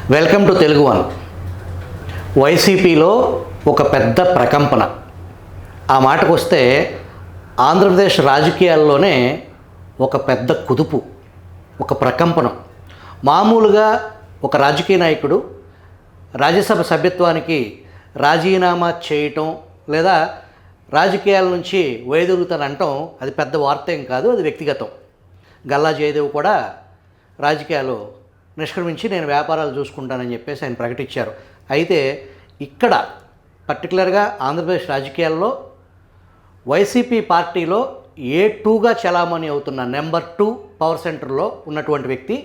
Welcome to Telugu one. వైసీపీలో ఒక పెద్ద ప్రకంపన. ఆ మాటకు వస్తే ఆంధ్రప్రదేశ్ రాజకీయాల్లోనే ఒక పెద్ద కుదుపు, ఒక ప్రకంపనం. మామూలుగా ఒక రాజకీయ నాయకుడు రాజ్యసభ సభ్యత్వానికి రాజీనామా చేయటం లేదా రాజకీయాల నుంచి వైదొలుగుతానంటాం అది పెద్ద వార్త ఏం కాదు, అది వ్యక్తిగతం. గల్లా జయదేవ్ కూడా రాజకీయాలు నిష్క్రమించి నేను వ్యాపారాలు చూసుకుంటానని చెప్పేసి ఆయన ప్రకటించారు. అయితే ఇక్కడ పర్టికులర్గా ఆంధ్రప్రదేశ్ రాజకీయాల్లో వైసీపీ పార్టీలో A2గా చలామణి అవుతున్న నెంబర్ 2 పవర్ సెంటర్లో ఉన్నటువంటి వ్యక్తి,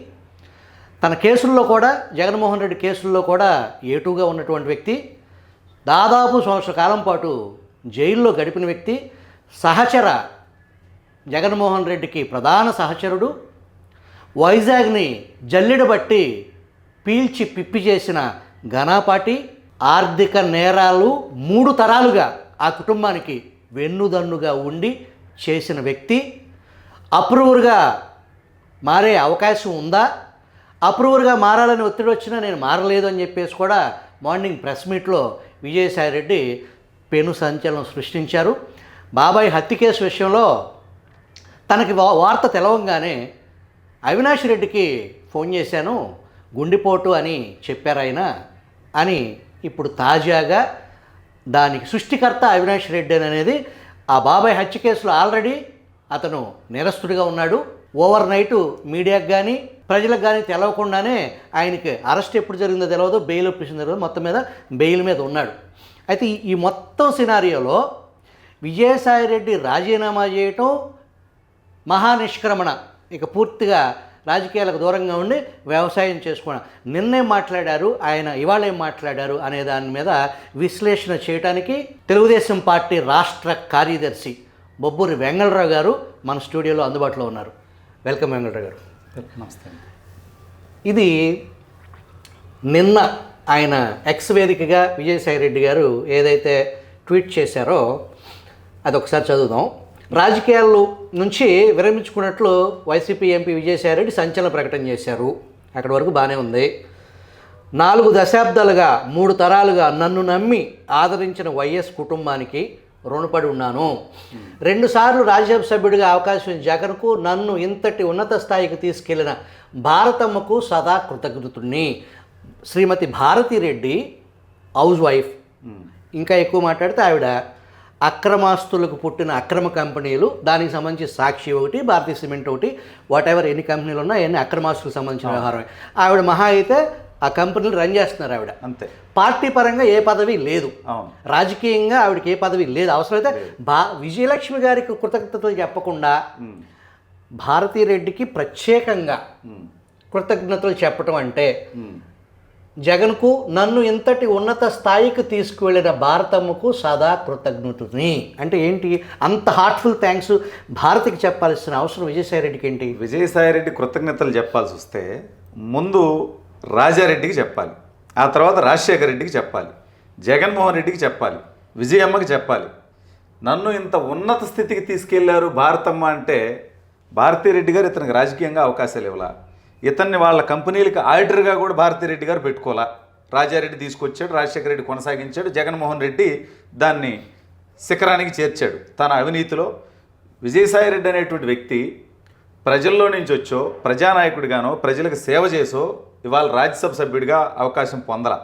తన కేసుల్లో కూడా జగన్మోహన్ రెడ్డి కేసుల్లో కూడా A2గా ఉన్నటువంటి వ్యక్తి, దాదాపు సంవత్సర కాలం పాటు జైల్లో గడిపిన వ్యక్తి, సహచర జగన్మోహన్ రెడ్డికి ప్రధాన సహచరుడు, వైజాగ్ని జల్లెడబట్టి పీల్చి పిప్పి చేసిన ఘనాపాటి, ఆర్థిక నేరాలు 3 తరాలుగా ఆ కుటుంబానికి వెన్నుదన్నుగా ఉండి చేసిన వ్యక్తి, అప్రూవర్గా మారే అవకాశం ఉందా, అప్రూవర్గా మారాలని ఒత్తిడి వచ్చినా నేను మారలేదు అని చెప్పేసి కూడా మార్నింగ్ ప్రెస్ మీట్లో విజయసాయిరెడ్డి పెను సంచలనం సృష్టించారు. బాబాయ్ హత్య కేసు విషయంలో తనకి వార్త తెలవంగానే అవినాష్ రెడ్డికి ఫోన్ చేశాను, గుండెపోటు అని చెప్పారు ఆయన అని ఇప్పుడు తాజాగా దానికి సృష్టికర్త అవినాష్ రెడ్డి అనేది ఆ బాబాయ్ హత్య కేసులో ఆల్రెడీ అతను నేరస్తుడిగా ఉన్నాడు. ఓవర్ నైటు మీడియాకు కానీ ప్రజలకు కానీ తెలవకుండానే ఆయనకి అరెస్ట్ ఎప్పుడు జరిగిందో తెలియదు, బెయిల్ ఒప్పించిందో తెలియదు, మొత్తం మీద బెయిల్ మీద ఉన్నాడు. అయితే ఈ మొత్తం సినారియోలో విజయసాయిరెడ్డి రాజీనామా చేయటం మహానిష్క్రమణ, ఇక పూర్తిగా రాజకీయాలకు దూరంగా ఉండి వ్యవసాయం చేసుకోవడం. నిన్నేం మాట్లాడారు ఆయన, ఇవాళ ఏం మాట్లాడారు అనే దాని మీద విశ్లేషణ చేయడానికి తెలుగుదేశం పార్టీ రాష్ట్ర కార్యదర్శి బొబ్బూరి వెంగళరావు గారు మన స్టూడియోలో అందుబాటులో ఉన్నారు. వెల్కమ్ వెంగళరావు గారు. నమస్తే. ఇది నిన్న ఆయన ఎక్స్ వేదికగా విజయసాయిరెడ్డి గారు ఏదైతే ట్వీట్ చేశారో అది ఒకసారి చదువుదాం. రాజకీయాల నుంచి విరమించుకున్నట్లు వైసీపీ ఎంపీ విజయసాయిరెడ్డి సంచలన ప్రకటన చేశారు. అక్కడి వరకు బాగానే ఉంది. 4 దశాబ్దాలుగా 3 తరాలుగా నన్ను నమ్మి ఆదరించిన వైఎస్ కుటుంబానికి రుణపడి ఉన్నాను. 2 సార్లు రాజ్యసభ సభ్యుడిగా అవకాశం జగన్కు, నన్ను ఇంతటి ఉన్నత స్థాయికి తీసుకెళ్లిన భారతమ్మకు సదా కృతజ్ఞతుణ్ణి. శ్రీమతి భారతిరెడ్డి హౌస్ వైఫ్. ఇంకా ఎక్కువ మాట్లాడితే ఆవిడ అక్రమాస్తులకు పుట్టిన అక్రమ కంపెనీలు, దానికి సంబంధించి సాక్షి ఒకటి, భారతీయ సిమెంట్ ఒకటి, వాట్ ఎవర్ ఎన్ని కంపెనీలు ఉన్నా ఎన్ని అక్రమాస్తులకు సంబంధించిన వ్యవహారమే. ఆవిడ మహా అయితే ఆ కంపెనీలు రన్ చేస్తున్నారు ఆవిడ. అంతే. పార్టీ పరంగా ఏ పదవి లేదు, రాజకీయంగా ఆవిడకి ఏ పదవి లేదు. అవసరమైతే విజయలక్ష్మి గారికి కృతజ్ఞతలు చెప్పకుండా భారతీరెడ్డికి ప్రత్యేకంగా కృతజ్ఞతలు చెప్పటం అంటే, జగన్కు నన్ను ఇంతటి ఉన్నత స్థాయికి తీసుకువెళ్ళిన భారతమ్మకు సదా కృతజ్ఞతని అంటే ఏంటి? అంత హార్ట్ఫుల్ థ్యాంక్స్ భారతికి చెప్పాల్సిన అవసరం విజయసాయిరెడ్డికి ఏంటి? విజయసాయిరెడ్డి కృతజ్ఞతలు చెప్పాల్సి వస్తే ముందు రాజారెడ్డికి చెప్పాలి, ఆ తర్వాత రాజశేఖర రెడ్డికి చెప్పాలి, జగన్మోహన్ రెడ్డికి చెప్పాలి, విజయమ్మకి చెప్పాలి. నన్ను ఇంత ఉన్నత స్థితికి తీసుకెళ్లారు భారతమ్మ అంటే భారతీరెడ్డి గారు ఇతనికి రాజకీయంగా అవకాశాలు ఇవ్వాల. ఇతన్ని వాళ్ళ కంపెనీలకి ఆడిటర్గా కూడా భారతీరెడ్డి గారు పెట్టుకోవాలా. రాజారెడ్డి తీసుకొచ్చాడు, రాజశేఖర రెడ్డి కొనసాగించాడు, జగన్మోహన్ రెడ్డి దాన్ని శిఖరానికి చేర్చాడు తన అవినీతిలో. విజయసాయిరెడ్డి అనేటువంటి వ్యక్తి ప్రజల్లో నుంచి వచ్చో, ప్రజానాయకుడిగానో, ప్రజలకు సేవ చేసో ఇవాళ రాజ్యసభ సభ్యుడిగా అవకాశం పొందల.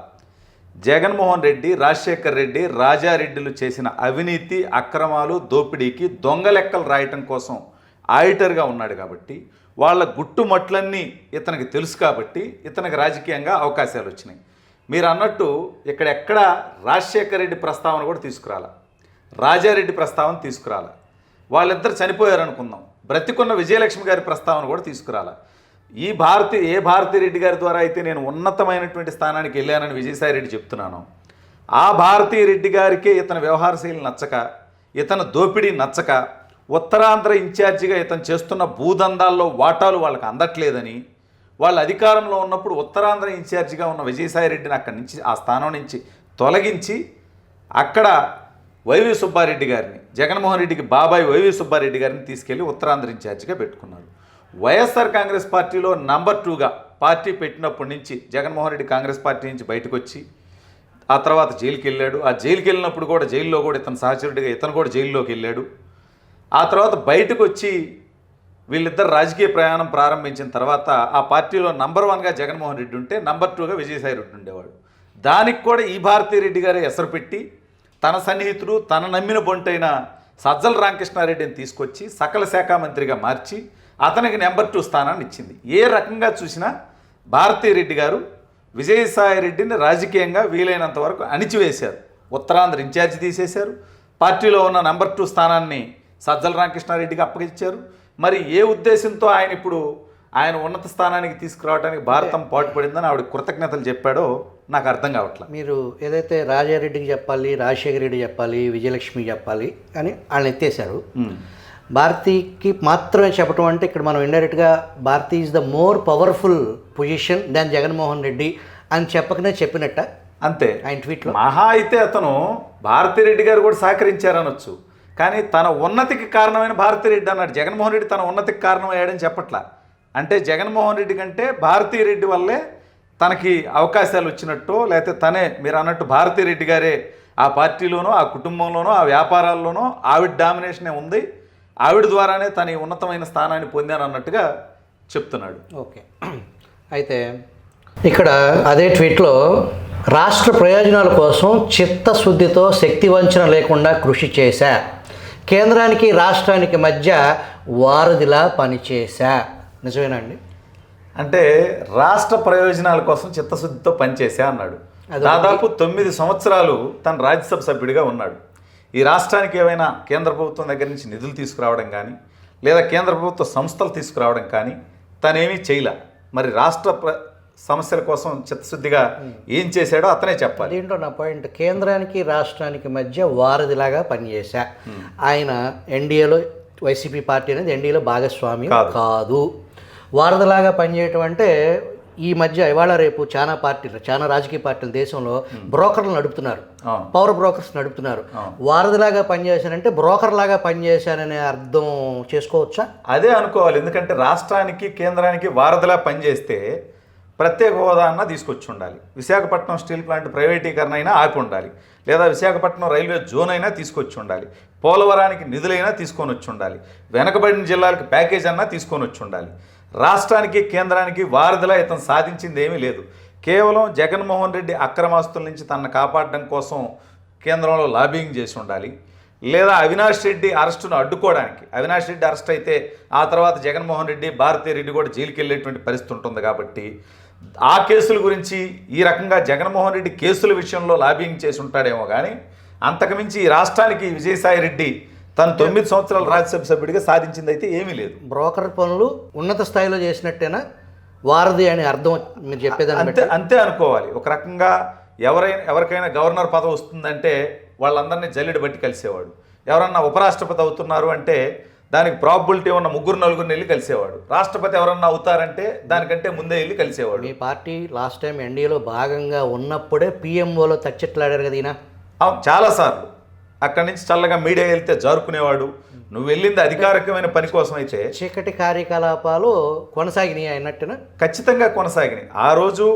జగన్మోహన్ రెడ్డి, రాజశేఖర రెడ్డి, రాజారెడ్డిలు చేసిన అవినీతి, అక్రమాలు, దోపిడీకి దొంగ లెక్కలు రాయటం కోసం ఆడిటర్గా ఉన్నాడు కాబట్టి, వాళ్ళ గుట్టుమట్లన్నీ ఇతనికి తెలుసు కాబట్టి ఇతనికి రాజకీయంగా అవకాశాలు వచ్చినాయి. మీరు అన్నట్టు ఇక్కడెక్కడ రాజశేఖర రెడ్డి ప్రస్తావన కూడా తీసుకురాల, రాజారెడ్డి ప్రస్తావన తీసుకురాల. వాళ్ళిద్దరు చనిపోయారు అనుకుందాం, బ్రతికున్న విజయలక్ష్మి గారి ప్రస్తావన కూడా తీసుకురాల. ఏ భారతీరెడ్డి గారి ద్వారా అయితే నేను ఉన్నతమైనటువంటి స్థానానికి వెళ్ళానని విజయసాయిరెడ్డి చెప్తున్నాను, ఆ భారతీరెడ్డి గారికే ఇతని వ్యవహార శైలి నచ్చక, ఇతను దోపిడీ నచ్చక, ఉత్తరాంధ్ర ఇన్ఛార్జిగా ఇతను చేస్తున్న భూదందాల్లో వాటాలు వాళ్ళకి అందట్లేదని, వాళ్ళ అధికారంలో ఉన్నప్పుడు ఉత్తరాంధ్ర ఇన్ఛార్జిగా ఉన్న విజయసాయిరెడ్డిని అక్కడి నుంచి, ఆ స్థానం నుంచి తొలగించి అక్కడ వైవి సుబ్బారెడ్డి గారిని, జగన్మోహన్ రెడ్డికి బాబాయ్ వైవి సుబ్బారెడ్డి గారిని తీసుకెళ్లి ఉత్తరాంధ్ర ఇన్ఛార్జిగా పెట్టుకున్నారు. వైఎస్ఆర్ కాంగ్రెస్ పార్టీలో నంబర్ 2గా పార్టీ పెట్టినప్పటి నుంచి జగన్మోహన్ రెడ్డి కాంగ్రెస్ పార్టీ నుంచి బయటకు వచ్చి ఆ తర్వాత జైలుకి వెళ్ళాడు. ఆ జైలుకి వెళ్ళినప్పుడు కూడా జైల్లో కూడా ఇతను సహచరుడిగా ఇతను కూడా జైల్లోకి వెళ్ళాడు. ఆ తర్వాత బయటకు వచ్చి వీళ్ళిద్దరు రాజకీయ ప్రయాణం ప్రారంభించిన తర్వాత ఆ పార్టీలో నంబర్ 1గా జగన్మోహన్ రెడ్డి ఉంటే నంబర్ 2గా విజయసాయి రెడ్డి ఉండేవాడు. దానికి కూడా ఈ భారతీరెడ్డి గారే ఎసరు పెట్టి తన సన్నిహితుడు తన నమ్మిన బొంటైన సజ్జల రామకృష్ణారెడ్డిని తీసుకొచ్చి సకల శాఖ మంత్రిగా మార్చి అతనికి నెంబర్ 2 స్థానాన్ని ఇచ్చింది. ఏ రకంగా చూసినా భారతీరెడ్డి గారు విజయసాయి రెడ్డిని రాజకీయంగా వీలైనంత వరకు అణిచివేశారు. ఉత్తరాంధ్ర ఇన్ఛార్జి తీసేశారు. పార్టీలో ఉన్న నెంబర్ 2 స్థానాన్ని సజ్జల రామకృష్ణారెడ్డికి అప్పగించారు. మరి ఏ ఉద్దేశంతో ఆయన ఇప్పుడు ఆయన ఉన్నత స్థానానికి తీసుకురావడానికి భారతం పాటుపడిందని ఆవిడ కృతజ్ఞతలు చెప్పాడో నాకు అర్థం కావట్లేదు. మీరు ఏదైతే రాజారెడ్డికి చెప్పాలి, రాజశేఖర రెడ్డి చెప్పాలి, విజయలక్ష్మి చెప్పాలి అని వాళ్ళని ఎత్తేసారు. భారతీకి మాత్రమే చెప్పడం అంటే ఇక్కడ మనం ఇండైరెక్ట్గా Bharathi is the more powerful position than Jaganmohan Reddy అని చెప్పకనే చెప్పినట్ట అంతే. ఆయన ట్వీట్లో మహా అయితే అతను భారతిరెడ్డి గారు కూడా సహకరించారనొచ్చు, కానీ తన ఉన్నతికి కారణమైన భారతిరెడ్డి అన్నాడు. జగన్మోహన్ రెడ్డి తన ఉన్నతికి కారణమయ్యాడని చెప్పట్లా. అంటే జగన్మోహన్ రెడ్డి కంటే భారతిరెడ్డి వల్లే తనకి అవకాశాలు వచ్చినట్టు, లేకపోతే తనే మీరు అన్నట్టు భారతిరెడ్డి గారే ఆ పార్టీలోనో ఆ కుటుంబంలోనో ఆ వ్యాపారాల్లోనో ఆవిడ డామినేషనే ఉంది, ఆవిడ ద్వారానే తన ఈ ఉన్నతమైన స్థానాన్ని పొందాను అన్నట్టుగా చెప్తున్నాడు. ఓకే, అయితే ఇక్కడ అదే ట్వీట్లో రాష్ట్ర ప్రయోజనాల కోసం చిత్తశుద్ధితో శక్తి వంచన లేకుండా కృషి చేశా, కేంద్రానికి రాష్ట్రానికి మధ్య వారధిలా పనిచేశా. నిజమేనండి? అంటే రాష్ట్ర ప్రయోజనాల కోసం చిత్తశుద్ధితో పనిచేశా అన్నాడు. దాదాపు 9 సంవత్సరాలు తన రాజ్యసభ సభ్యుడిగా ఉన్నాడు. ఈ రాష్ట్రానికి ఏమైనా కేంద్ర ప్రభుత్వం దగ్గర నుంచి నిధులు తీసుకురావడం కానీ లేదా కేంద్ర ప్రభుత్వ సంస్థలు తీసుకురావడం కానీ తనేమీ చేయలే. మరి రాష్ట్ర సమస్యల కోసం చిత్తశుద్ధిగా ఏం చేశాడో అతనే చెప్పాలి. దీంట్లో నా పాయింట్, కేంద్రానికి రాష్ట్రానికి మధ్య వారధిలాగా పనిచేశా. ఆయన ఎన్డీఏలో వైసీపీ పార్టీ అనేది ఎన్డీఏలో భాగస్వామి కాదు. వారధిలాగా పనిచేయటం అంటే ఈ మధ్య ఇవాళ రేపు చాలా పార్టీలు, చాలా రాజకీయ పార్టీలు దేశంలో బ్రోకర్లు నడుపుతున్నారు, పవర్ బ్రోకర్స్ నడుపుతున్నారు. వారధిలాగా పనిచేశానంటే బ్రోకర్ లాగా పనిచేశాననే అర్థం చేసుకోవచ్చా? అదే అనుకోవాలి. ఎందుకంటే రాష్ట్రానికి కేంద్రానికి వారధిలా పనిచేస్తే ప్రత్యేక హోదా అన్న తీసుకొచ్చి ఉండాలి, విశాఖపట్నం స్టీల్ ప్లాంట్ ప్రైవేటీకరణ అయినా ఆపి ఉండాలి, లేదా విశాఖపట్నం రైల్వే జోన్ అయినా తీసుకొచ్చి ఉండాలి, పోలవరానికి నిధులైనా తీసుకొని వచ్చి ఉండాలి, వెనకబడిన జిల్లాలకు ప్యాకేజ్ అన్నా తీసుకొని వచ్చి ఉండాలి. రాష్ట్రానికి కేంద్రానికి వారధిలా ఇతను సాధించింది ఏమీ లేదు. కేవలం జగన్మోహన్ రెడ్డి అక్రమాస్తుల నుంచి తనను కాపాడడం కోసం కేంద్రంలో లాబింగ్ చేసి ఉండాలి, లేదా అవినాష్ రెడ్డి అరెస్టును అడ్డుకోవడానికి. అవినాష్ రెడ్డి అరెస్ట్ అయితే ఆ తర్వాత జగన్మోహన్ రెడ్డి భారతీరెడ్డి కూడా జైలుకి వెళ్ళేటువంటి పరిస్థితి ఉంటుంది. కాబట్టి ఆ కేసుల గురించి ఈ రకంగా జగన్మోహన్ రెడ్డి కేసుల విషయంలో లాబింగ్ చేసి ఉంటాడేమో, కానీ అంతకుమించి ఈ రాష్ట్రానికి విజయసాయి రెడ్డి తను 9 సంవత్సరాల రాజ్యసభ సభ్యుడిగా సాధించింది అయితే ఏమీ లేదు. బ్రోకర్ పనులు ఉన్నత స్థాయిలో చేసినట్టేనా వారధి అని అర్థం మీరు చెప్పేదాన్ని? అంతే అనుకోవాలి. ఒక రకంగా ఎవరికైనా గవర్నర్ పదవి వస్తుందంటే వాళ్ళందరినీ జల్లెడ బట్టి కలిసేవాడు. ఎవరన్నా ఉపరాష్ట్రపతి అవుతున్నారు అంటే దానికి ప్రాబిలిటీ ఉన్న 3-4 వెళ్ళి కలిసేవాడు. రాష్ట్రపతి ఎవరన్నా అవుతారంటే దానికంటే ముందే వెళ్ళి కలిసేవాడు. మీ పార్టీ లాస్ట్ టైం ఎన్డీఏలో భాగంగా ఉన్నప్పుడే పిఎంఓలో తచ్చెట్లాడారు కదా ఈయన. చాలాసార్లు అక్కడి నుంచి చల్లగా మీడియా వెళ్తే జారుకునేవాడు. నువ్వు వెళ్ళింది అధికారికమైన పని కోసం అయితే చీకటి కార్యకలాపాలు కొనసాగినాయి అన్నట్టున ఖచ్చితంగా కొనసాగినాయి. ఆ రోజు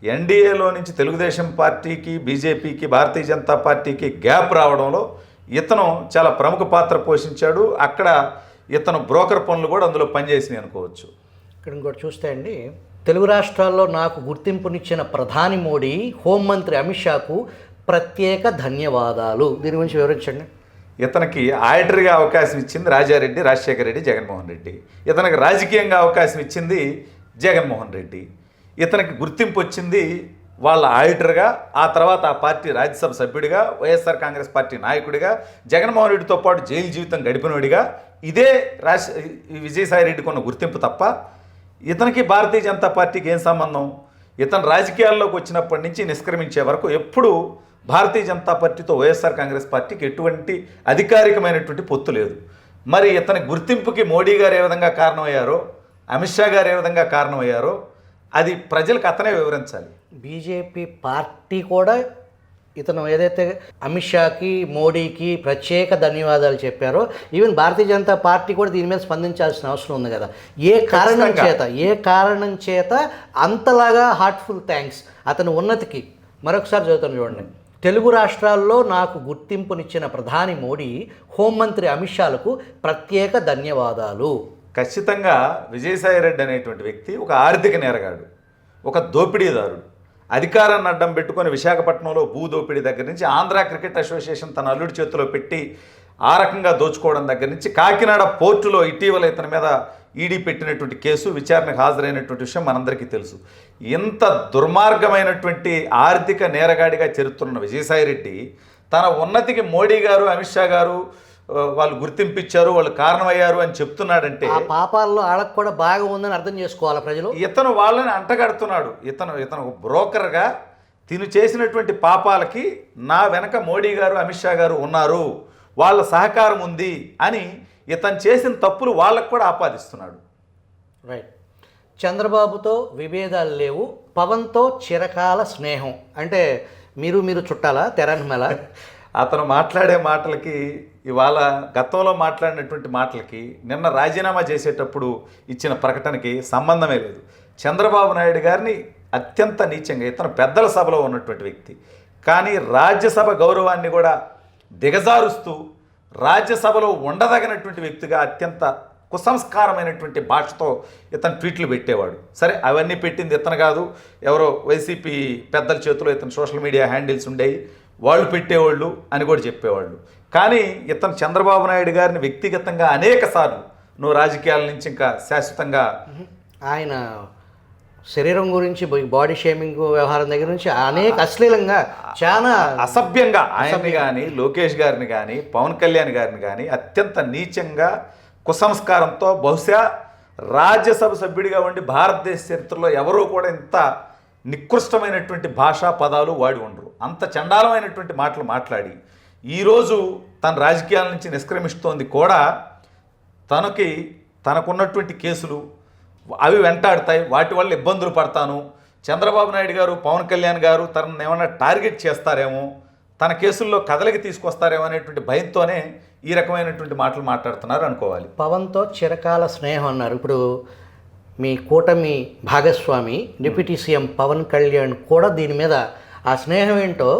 ఎన్డీఏలో నుంచి తెలుగుదేశం పార్టీకి, బీజేపీకి, భారతీయ జనతా పార్టీకి గ్యాప్ రావడంలో ఇతను చాలా ప్రముఖ పాత్ర పోషించాడు. అక్కడ ఇతను బ్రోకర్ పనులు కూడా అందులో పనిచేసినాయి అనుకోవచ్చు. ఇక్కడ ఇంకోటి చూస్తే అండి, తెలుగు రాష్ట్రాల్లో నాకు గుర్తింపునిచ్చిన ప్రధాని మోడీ, హోంమంత్రి అమిత్ షాకు ప్రత్యేక ధన్యవాదాలు. దీని గురించి వివరించండి. ఇతనికి ఆడిటర్గా అవకాశం ఇచ్చింది రాజారెడ్డి, రాజశేఖర రెడ్డి, జగన్మోహన్ రెడ్డి. ఇతనికి రాజకీయంగా అవకాశం ఇచ్చింది జగన్మోహన్ రెడ్డి. ఇతనికి గుర్తింపు వచ్చింది వాళ్ళ ఆడిటర్గా, ఆ తర్వాత ఆ పార్టీ రాజ్యసభ సభ్యుడిగా, వైఎస్ఆర్ కాంగ్రెస్ పార్టీ నాయకుడిగా, జగన్మోహన్ రెడ్డితో పాటు జైలు జీవితం గడిపినోడిగా. ఇదే విజయసాయి రెడ్డికి ఉన్న గుర్తింపు తప్ప ఇతనికి భారతీయ జనతా పార్టీకి ఏం సంబంధం? ఇతను రాజకీయాల్లోకి వచ్చినప్పటి నుంచి నిష్క్రమించే వరకు ఎప్పుడూ భారతీయ జనతా పార్టీతో వైఎస్ఆర్ కాంగ్రెస్ పార్టీకి ఎటువంటి అధికారికమైనటువంటి పొత్తు లేదు. మరి ఇతని గుర్తింపుకి మోడీ గారు ఏ విధంగా కారణమయ్యారో, అమిత్ షా గారు ఏ విధంగా కారణమయ్యారో అది ప్రజలకు అతనే వివరించాలి. బీజేపీ పార్టీ కూడా ఇతను ఏదైతే అమిత్ షాకి మోడీకి ప్రత్యేక ధన్యవాదాలు చెప్పారో ఈవెన్ భారతీయ జనతా పార్టీ కూడా దీని మీద స్పందించాల్సిన అవసరం ఉంది కదా. ఏ కారణం చేత అంతలాగా హార్ట్ఫుల్ థ్యాంక్స్ అతని ఉన్నతికి. మరొకసారి చదువుతాను చూడండి. తెలుగు రాష్ట్రాల్లో నాకు గుర్తింపునిచ్చిన ప్రధాని మోడీ, హోంమంత్రి అమిత్ షాలకు ప్రత్యేక ధన్యవాదాలు. ఖచ్చితంగా విజయసాయి రెడ్డి అనేటువంటి వ్యక్తి ఒక ఆర్థిక నేరగాడు, ఒక దోపిడీదారుడు. అధికారాన్ని అడ్డం పెట్టుకొని విశాఖపట్నంలో భూ దోపిడీ దగ్గర నుంచి ఆంధ్ర క్రికెట్ అసోసియేషన్ తన అల్లుడి చేతిలో పెట్టి ఆ రకంగా దోచుకోవడం దగ్గర నుంచి కాకినాడ పోర్టులో ఇటీవల ఇతని మీద ఈడీ పెట్టినటువంటి కేసు విచారణకు హాజరైనటువంటి విషయం మనందరికీ తెలుసు. ఇంత దుర్మార్గమైనటువంటి ఆర్థిక నేరగాడిగా చేరుతున్న విజయసాయిరెడ్డి తన ఉన్నతికి మోడీ గారు అమిత్ షా గారు వాళ్ళు గుర్తింపిచ్చారు, వాళ్ళు కారణమయ్యారు అని చెప్తున్నాడంటే ఆ పాపాల్లో ఆళ్ళకు కూడా బాగా ఉందని అర్థం చేసుకోవాలి ప్రజలు. ఇతను వాళ్ళని అంటగడుతున్నాడు. ఇతను ఒక బ్రోకర్గా తిను చేసినటువంటి పాపాలకి నా వెనక మోడీ గారు అమిత్ షా గారు ఉన్నారు, వాళ్ళ సహకారం ఉంది అని ఇతను చేసిన తప్పులు వాళ్ళకు కూడా ఆపాదిస్తున్నాడు. రైట్. చంద్రబాబుతో విభేదాలు లేవు, పవన్తో చిరకాల స్నేహం. అంటే మీరు చుట్టాలా తెరన్మల? అతను మాట్లాడే మాటలకి ఇవాళ గతంలో మాట్లాడినటువంటి మాటలకి నిన్న రాజీనామా చేసేటప్పుడు ఇచ్చిన ప్రకటనకి సంబంధమే లేదు. చంద్రబాబు నాయుడు గారిని అత్యంత నీచంగా, ఇతను పెద్దల సభలో ఉన్నటువంటి వ్యక్తి కానీ రాజ్యసభ గౌరవాన్ని కూడా దిగజారుస్తూ రాజ్యసభలో ఉండదగినటువంటి వ్యక్తిగా అత్యంత కుసంస్కారమైనటువంటి భాషతో ఇతను ట్వీట్లు పెట్టేవాడు. సరే, అవన్నీ పెట్టింది ఇతను కాదు, ఎవరో వైసీపీ పెద్దల చేతిలో ఇతను సోషల్ మీడియా హ్యాండిల్స్ ఉండేవి, వాళ్ళు పెట్టేవాళ్ళు అని కూడా చెప్పేవాళ్ళు. కానీ ఇతను చంద్రబాబు నాయుడు గారిని వ్యక్తిగతంగా అనేక సార్లు నువ్వు రాజకీయాల నుంచి ఇంకా శాశ్వతంగా ఆయన శరీరం గురించి, బాడీ షేమింగ్ వ్యవహారం దగ్గర నుంచి అనేక అశ్లీలంగా, చాలా అసభ్యంగా ఆయన్ని కానీ లోకేష్ గారిని కానీ పవన్ కళ్యాణ్ గారిని కానీ అత్యంత నీచంగా కుసంస్కారంతో బహుశా రాజ్యసభ సభ్యుడిగా ఉండి భారతదేశ చరిత్రలో ఎవరూ కూడా ఇంత నికృష్టమైనటువంటి భాషా పదాలు వాడి ఉండరు. అంత చండాలమైనటువంటి మాటలు మాట్లాడి ఈరోజు తన రాజకీయాల నుంచి నిష్క్రమిస్తోంది కూడా తనకున్నటువంటి కేసులు అవి వెంటాడుతాయి, వాటి వల్ల ఇబ్బందులు పడతాను, చంద్రబాబు నాయుడు గారు పవన్ కళ్యాణ్ గారు తనను ఏమన్నా టార్గెట్ చేస్తారేమో, తన కేసుల్లో కదలికి తీసుకొస్తారేమో అనేటువంటి భయంతోనే ఈ రకమైనటువంటి మాటలు మాట్లాడుతున్నారు అనుకోవాలి. పవన్తో చిరకాల స్నేహం అన్నారు. ఇప్పుడు మీ కూటమి భాగస్వామి డిప్యూటీ సీఎం పవన్ కళ్యాణ్ కూడా దీని మీద ఆ స్నేహం ఏంటో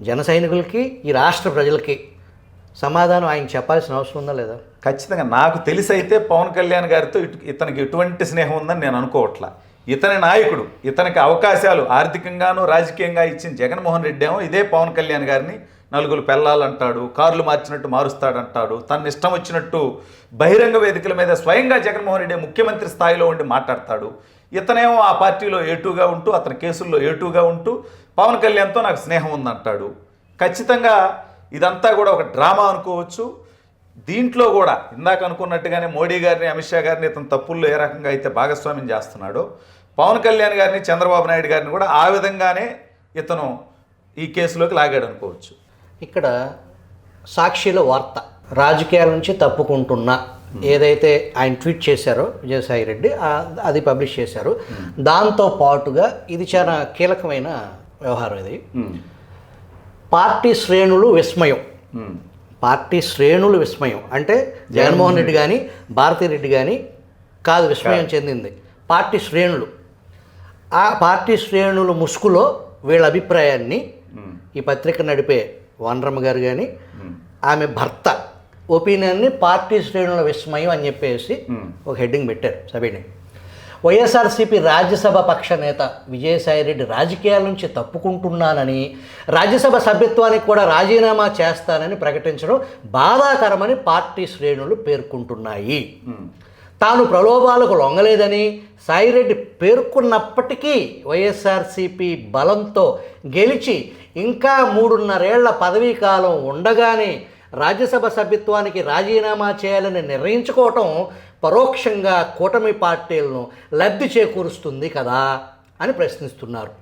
జన సైనికులకి, ఈ రాష్ట్ర ప్రజలకి సమాధానం ఆయన చెప్పాల్సిన అవసరం ఉందా లేదా? ఖచ్చితంగా నాకు తెలిసి అయితే పవన్ కళ్యాణ్ గారితో ఇతనికి ఎటువంటి స్నేహం ఉందని నేను అనుకోవట్లా. ఇతని నాయకుడు, ఇతనికి అవకాశాలు ఆర్థికంగాను రాజకీయంగా ఇచ్చిన జగన్మోహన్ రెడ్డి ఏమో ఇదే పవన్ కళ్యాణ్ గారిని నలుగురు పెళ్ళాలంటాడు, కార్లు మార్చినట్టు మారుస్తాడంటాడు, తన ఇష్టం వచ్చినట్టు బహిరంగ వేదికల మీద స్వయంగా జగన్మోహన్ రెడ్డి ముఖ్యమంత్రి స్థాయిలో ఉండి మాట్లాడతాడు. ఇతనేమో ఆ పార్టీలో ఏటూగా ఉంటూ, అతని కేసుల్లో ఏటూగా ఉంటూ పవన్ కళ్యాణ్తో నాకు స్నేహం ఉందంటాడు. ఖచ్చితంగా ఇదంతా కూడా ఒక డ్రామా అనుకోవచ్చు. దీంట్లో కూడా ఇందాక అనుకున్నట్టుగానే మోడీ గారిని అమిత్ షా గారిని ఇతను తప్పుల్లో ఏ రకంగా అయితే భాగస్వామ్యం చేస్తున్నాడో, పవన్ కళ్యాణ్ గారిని చంద్రబాబు నాయుడు గారిని కూడా ఆ విధంగానే ఇతను ఈ కేసులోకి లాగాడు అనుకోవచ్చు. ఇక్కడ సాక్షిలో వార్త, రాజకీయాల నుంచి తప్పుకుంటున్నా ఏదైతే ఆయన ట్వీట్ చేశారో విజయసాయి రెడ్డి, అది పబ్లిష్ చేశారు. దాంతో పాటుగా ఇది చాలా కీలకమైన వ్యవహారం. ఇది పార్టీ శ్రేణులు విస్మయం. పార్టీ శ్రేణులు విస్మయం అంటే జగన్మోహన్ రెడ్డి కానీ భారతీ రెడ్డి కానీ కాదు విస్మయం చెందింది, పార్టీ శ్రేణులు. ఆ పార్టీ శ్రేణుల ముసుగులో వీళ్ళ అభిప్రాయాన్ని ఈ పత్రిక నడిపే వానరమ్మ గారు కానీ ఆమె భర్త ఒపీనియన్ని పార్టీ శ్రేణుల విస్మయం అని చెప్పేసి ఒక హెడ్డింగ్ పెట్టారు సభని. వైఎస్ఆర్సీపీ రాజ్యసభ పక్ష నేత విజయసాయిరెడ్డి రాజకీయాల నుంచి తప్పుకుంటున్నానని, రాజ్యసభ సభ్యత్వానికి కూడా రాజీనామా చేస్తానని ప్రకటించడం బాధాకరమని పార్టీ శ్రేణులు పేర్కొంటున్నాయి. తాను ప్రలోభాలకు లొంగలేదని సాయిరెడ్డి పేర్కొన్నప్పటికీ వైఎస్ఆర్సీపీ బలంతో గెలిచి ఇంకా 3.5 ఏళ్ల పదవీ కాలం ఉండగానే రాజ్యసభ సభ్యత్వానికి రాజీనామా చేయాలని నిర్ణయించుకోవటం పరోక్షంగా కూటమి పార్టీలను లబ్ధి చేకూరుస్తుంది కదా అని ప్రశ్నిస్తున్నారు.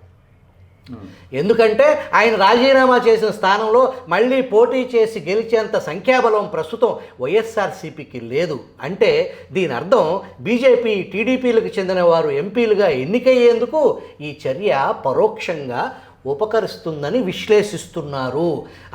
ఎందుకంటే ఆయన రాజీనామా చేసిన స్థానంలో మళ్ళీ పోటీ చేసి గెలిచేంత సంఖ్యాబలం ప్రస్తుతం వైఎస్ఆర్సీపీకి లేదు. అంటే దీని అర్థం బీజేపీ టీడీపీలకు చెందిన వారు ఎంపీలుగా ఎన్నికయ్యేందుకు ఈ చర్య పరోక్షంగా ఉపకరిస్తుందని విశ్లేషిస్తున్నారు.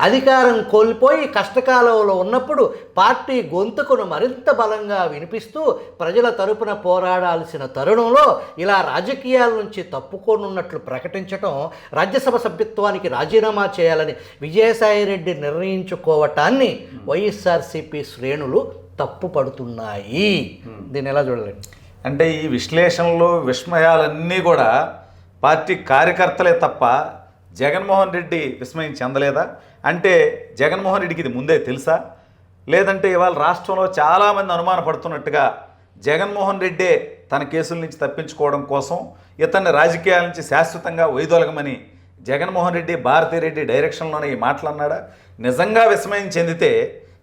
అధికారం కోల్పోయి కష్టకాలంలో ఉన్నప్పుడు పార్టీ గొంతుకును మరింత బలంగా వినిపిస్తూ ప్రజల తరపున పోరాడాల్సిన తరుణంలో ఇలా రాజకీయాల నుంచి తప్పుకోనున్నట్లు ప్రకటించడం, రాజ్యసభ సభ్యత్వానికి రాజీనామా చేయాలని విజయసాయిరెడ్డి నిర్ణయించుకోవటాన్ని వైఎస్ఆర్సీపీ శ్రేణులు తప్పుపడుతున్నాయి. దీన్ని ఎలా చూడాలండి? అంటే ఈ విశ్లేషణలు విస్మయాలన్నీ కూడా పార్టీ కార్యకర్తలే తప్ప జగన్మోహన్ రెడ్డి విస్మయం చెందలేదా? అంటే జగన్మోహన్ రెడ్డికి ఇది ముందే తెలుసా? లేదంటే ఇవాళ రాష్ట్రంలో చాలామంది అనుమానపడుతున్నట్టుగా జగన్మోహన్ రెడ్డే తన కేసుల నుంచి తప్పించుకోవడం కోసం ఇతన్ని రాజకీయాల నుంచి శాశ్వతంగా వైదొలగమని జగన్మోహన్ రెడ్డి భారతిరెడ్డి డైరెక్షన్లోనే ఈ మాటలు అన్నాడా? నిజంగా విస్మయం చెందితే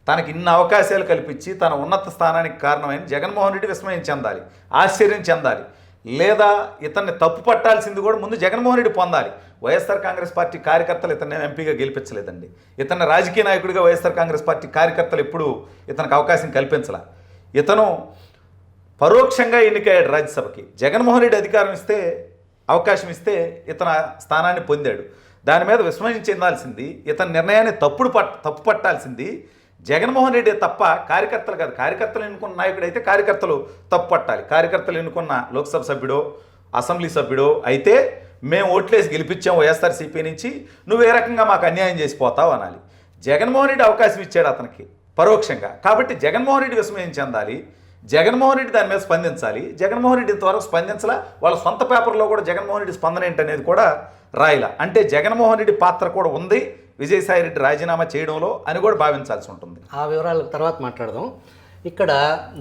తనకి ఇన్ని అవకాశాలు కల్పించి తన ఉన్నత స్థానానికి కారణమైన జగన్మోహన్ రెడ్డి విస్మయం చెందాలి, ఆశ్చర్యం చెందాలి. లేదా ఇతన్ని తప్పు పట్టాల్సింది కూడా ముందు జగన్మోహన్ రెడ్డి పొందాలి. వైఎస్ఆర్ కాంగ్రెస్ పార్టీ కార్యకర్తలు ఇతన్ని ఎంపీగా గెలిపించలేదండి. ఇతన్ని రాజకీయ నాయకుడిగా వైఎస్ఆర్ కాంగ్రెస్ పార్టీ కార్యకర్తలు ఎప్పుడూ ఇతనికి అవకాశం కల్పించాల. ఇతను పరోక్షంగా ఎన్నికయ్యాడు రాజ్యసభకి. జగన్మోహన్ రెడ్డి అధికారం ఇస్తే, అవకాశం ఇస్తే ఇతను స్థానాన్ని పొందాడు. దాని మీద విస్మయం చెందాల్సింది, ఇతని నిర్ణయాన్ని తప్పు పట్టాల్సింది జగన్మోహన్ రెడ్డి తప్ప కార్యకర్తలు కాదు. కార్యకర్తలు ఎన్నుకున్న నాయకుడు అయితే కార్యకర్తలు తప్పు పట్టాలి. కార్యకర్తలు ఎన్నుకున్న లోక్సభ సభ్యుడో అసెంబ్లీ సభ్యుడో అయితే మేము ఓట్లేసి గెలిపించాం వైఎస్ఆర్సీపీ నుంచి, నువ్వు ఏ రకంగా మాకు అన్యాయం చేసిపోతావు అనాలి. జగన్మోహన్ రెడ్డి అవకాశం ఇచ్చాడు అతనికి పరోక్షంగా. కాబట్టి జగన్మోహన్ రెడ్డి విస్మయం చెందాలి, జగన్మోహన్ రెడ్డి దాని మీద స్పందించాలి. జగన్మోహన్ రెడ్డి ఇంతవరకు స్పందించలా. వాళ్ళ సొంత పేపర్లో కూడా జగన్మోహన్ రెడ్డి స్పందన ఏంటనేది కూడా రాయలా. అంటే జగన్మోహన్ రెడ్డి పాత్ర కూడా ఉంది విజయసాయిరెడ్డి రాజీనామా చేయడంలో అని కూడా భావించాల్సి ఉంటుంది. ఆ వివరాల తర్వాత మాట్లాడదాం. ఇక్కడ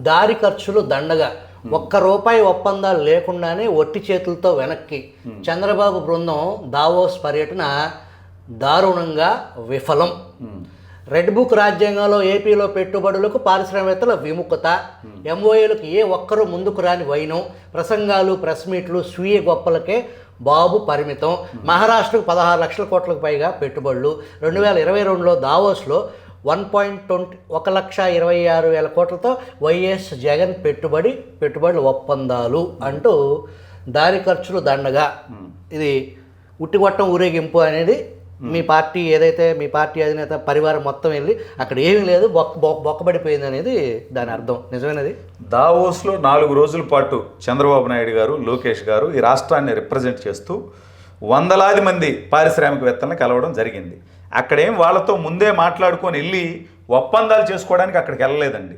దారి ఖర్చులు దండగా ₹1 ఒప్పందాలు లేకుండానే ఒట్టి చేతులతో వెనక్కి చంద్రబాబు బృందం దావోస్ పర్యటన దారుణంగా విఫలం. రెడ్ బుక్ రాజ్యాంగంలో ఏపీలో పెట్టుబడులకు పారిశ్రామికవేత్తల విముఖత, ఎంఓఏలకు ఏ ఒక్కరూ ముందుకు రాని వైనం, ప్రసంగాలు, ప్రెస్ మీట్లు, స్వీయ గొప్పలకే బాబు పరిమితం. మహారాష్ట్రకు 16 లక్షల కోట్లకు పైగా పెట్టుబడులు. 2022లో దావోస్లో 1,26,000 కోట్లతో వైఎస్ జగన్ పెట్టుబడుల ఒప్పందాలు అంటూ దారి ఖర్చులు దండగా. ఇది ఉట్టిగొట్టం ఊరేగింపు అనేది మీ పార్టీ ఏదైతే మీ పార్టీ అధినేత పరివారం మొత్తం వెళ్ళి అక్కడ ఏమీ లేదు, బొక్కబడిపోయింది అనేది దాని అర్థం. నిజమేనది? దావోస్లో 4 రోజుల పాటు చంద్రబాబు నాయుడు గారు, లోకేష్ గారు ఈ రాష్ట్రాన్ని రిప్రజెంట్ చేస్తూ వందలాది మంది పారిశ్రామికవేత్తలను కలవడం జరిగింది. అక్కడేం వాళ్ళతో ముందే మాట్లాడుకొని వెళ్ళి ఒప్పందాలు చేసుకోవడానికి అక్కడికి వెళ్ళలేదండి.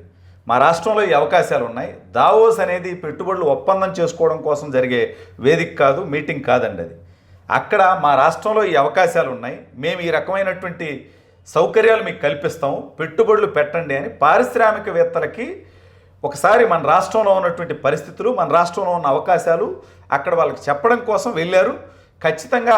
మా రాష్ట్రంలో ఈ అవకాశాలు ఉన్నాయి. దావోస్ అనేది పెట్టుబడులు ఒప్పందం చేసుకోవడం కోసం జరిగే వేదిక కాదు, మీటింగ్ కాదండి అది. అక్కడ మా రాష్ట్రంలో ఈ అవకాశాలు ఉన్నాయి, మేము ఈ రకమైనటువంటి సౌకర్యాలు మీకు కల్పిస్తాం, పెట్టుబడులు పెట్టండి అని పారిశ్రామికవేత్తలకి ఒకసారి మన రాష్ట్రంలో ఉన్నటువంటి పరిస్థితులు, మన రాష్ట్రంలో ఉన్న అవకాశాలు అక్కడ వాళ్ళకి చెప్పడం కోసం వెళ్ళారు. ఖచ్చితంగా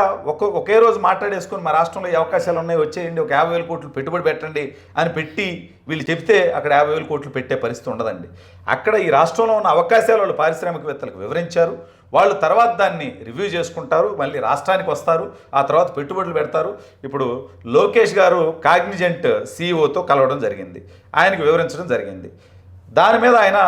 ఒకే రోజు మాట్లాడేసుకొని మా రాష్ట్రంలో ఈ అవకాశాలు ఉన్నాయి, వచ్చేయండి, ఒక 50,000 కోట్లు పెట్టుబడి పెట్టండి అని పెట్టి వీళ్ళు చెప్తే అక్కడ 50,000 కోట్లు పెట్టే పరిస్థితి ఉండదండి. అక్కడ ఈ రాష్ట్రంలో ఉన్న అవకాశాలు వాళ్ళు పారిశ్రామికవేత్తలకు వివరించారు. వాళ్ళు తర్వాత దాన్ని రివ్యూ చేసుకుంటారు, మళ్ళీ రాష్ట్రానికి వస్తారు, ఆ తర్వాత పెట్టుబడులు పెడతారు. ఇప్పుడు లోకేష్ గారు కాగ్నిజెంట్ సీఈఓతో కలవడం జరిగింది, ఆయనకు వివరించడం జరిగింది. దాని మీద ఆయన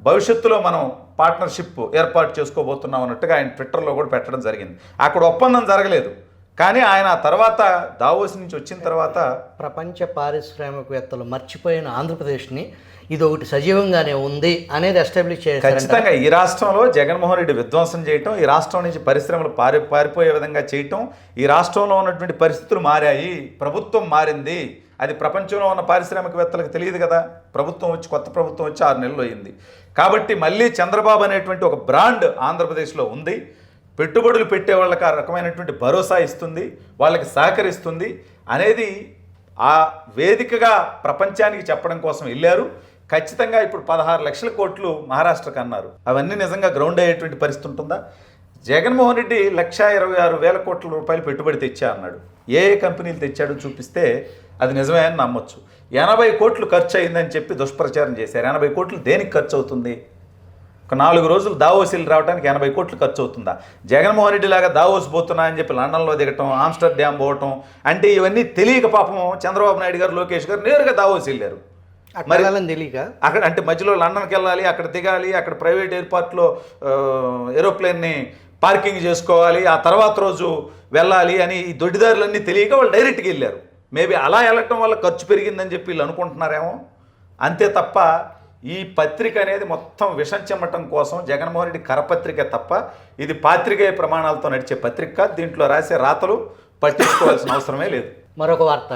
భవిష్యత్తులో మనం పార్ట్నర్షిప్ ఏర్పాటు చేసుకోబోతున్నాం అన్నట్టుగా ఆయన ట్విట్టర్లో కూడా పెట్టడం జరిగింది. అక్కడ ఒప్పందం జరగలేదు, కానీ ఆయన తర్వాత దావోస్ నుంచి వచ్చిన తర్వాత ప్రపంచ పారిశ్రామికవేత్తలు మర్చిపోయిన ఆంధ్రప్రదేశ్ని ఇది ఒకటి సజీవంగానే ఉంది అనేది ఎస్టాబ్లిష్ చేయాలి. ఖచ్చితంగా ఈ రాష్ట్రంలో జగన్మోహన్ రెడ్డి విధ్వంసం చేయటం, ఈ రాష్ట్రం నుంచి పరిశ్రమలు పారిపోయే విధంగా చేయటం, ఈ రాష్ట్రంలో ఉన్నటువంటి పరిస్థితులు మారాయి, ప్రభుత్వం మారింది. అది ప్రపంచంలో ఉన్న పారిశ్రామికవేత్తలకు తెలియదు కదా. కొత్త ప్రభుత్వం వచ్చి 6 నెలలు అయింది. కాబట్టి మళ్ళీ చంద్రబాబు అనేటువంటి ఒక బ్రాండ్ ఆంధ్రప్రదేశ్లో ఉంది. పెట్టుబడులు పెట్టే వాళ్ళకి ఆ రకమైనటువంటి భరోసా ఇస్తుంది, వాళ్ళకి సహకరిస్తుంది అనేది ఆ వేదికగా ప్రపంచానికి చెప్పడం కోసం వెళ్ళారు. ఖచ్చితంగా ఇప్పుడు 16 లక్షల కోట్లు మహారాష్ట్రకు అన్నారు. అవన్నీ నిజంగా గ్రౌండ్ అయ్యేటువంటి పరిస్థితి ఉంటుందా? జగన్మోహన్ రెడ్డి 1,26,000 కోట్ల రూపాయలు పెట్టుబడి తెచ్చా అన్నాడు. ఏ కంపెనీలు తెచ్చాడో చూపిస్తే అది నిజమే అని నమ్మొచ్చు. 80 కోట్లు ఖర్చు అయిందని చెప్పి దుష్ప్రచారం చేశారు. 80 కోట్లు దేనికి ఖర్చు అవుతుంది? ఒక 4 రోజులు దావోసిల్ రావడానికి 80 కోట్లు ఖర్చు అవుతుందా? జగన్మోహన్ రెడ్డి లాగా దావోస్ పోతున్నా అని చెప్పి లండన్లో దిగటం, ఆమ్స్టర్డామ్ పోవటం, అంటే ఇవన్నీ తెలియక పాపం చంద్రబాబు నాయుడు గారు, లోకేష్ గారు నేరుగా దావోస్ వెళ్ళారు. మరి తెలియక అక్కడ అంటే మధ్యలో లండన్కి వెళ్ళాలి, అక్కడ దిగాలి, అక్కడ ప్రైవేట్ ఎయిర్పోర్ట్లో ఏరోప్లేన్ని పార్కింగ్ చేసుకోవాలి, ఆ తర్వాత రోజు వెళ్ళాలి అని ఈ దొడ్డిదారులన్నీ తెలియక వాళ్ళు డైరెక్ట్గా వెళ్ళారు. మేబీ అలా వెళ్ళటం వల్ల ఖర్చు పెరిగిందని చెప్పి వీళ్ళు అనుకుంటున్నారేమో. అంతే తప్ప ఈ పత్రిక అనేది మొత్తం విషం చెమ్మటం కోసం జగన్మోహన్ రెడ్డి కరపత్రిక తప్ప ఇది పాత్రికేయ ప్రమాణాలతో నడిచే పత్రిక. దీంట్లో రాసే రాతలు పట్టించుకోవాల్సిన అవసరమే లేదు. మరొక వార్త,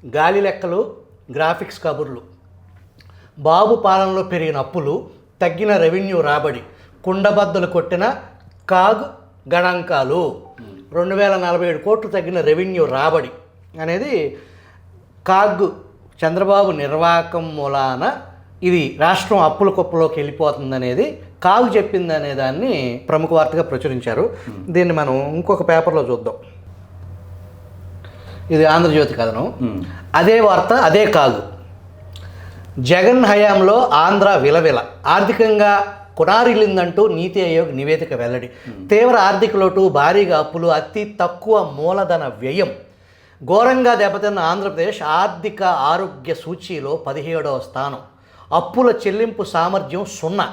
గాలి లెక్కలు, గ్రాఫిక్స్ కబుర్లు. బాబు పాలనలో పెరిగిన అప్పులు, తగ్గిన రెవెన్యూ రాబడి, కుండబద్దలు కొట్టిన కాగ్ గణాంకాలు. 2047 కోట్లు తగ్గిన రెవెన్యూ రాబడి అనేది కాగ్ చంద్రబాబు నిర్వాహకం మూలాన ఇది రాష్ట్రం అప్పుల కుప్పలోకి వెళ్ళిపోతుందనేది కాగు చెప్పింది అనే దాన్ని ప్రముఖ వార్తగా ప్రచురించారు. దీన్ని మనం ఇంకొక పేపర్లో చూద్దాం. ఇది ఆంధ్రజ్యోతి కథనం. అదే వార్త, అదే కాగు. జగన్ హయాంలో ఆంధ్ర విలవిల, ఆర్థికంగా కునారిల్లిందంటూ నీతి ఆయోగ్ నివేదిక వెల్లడి. తీవ్ర ఆర్థిక లోటు, భారీగా అప్పులు, అతి తక్కువ మూలధన వ్యయం. ఘోరంగా దెబ్బతిన్న ఆంధ్రప్రదేశ్ ఆర్థిక ఆరోగ్య సూచీలో 17వ స్థానం. అప్పుల చెల్లింపు సామర్థ్యం 0.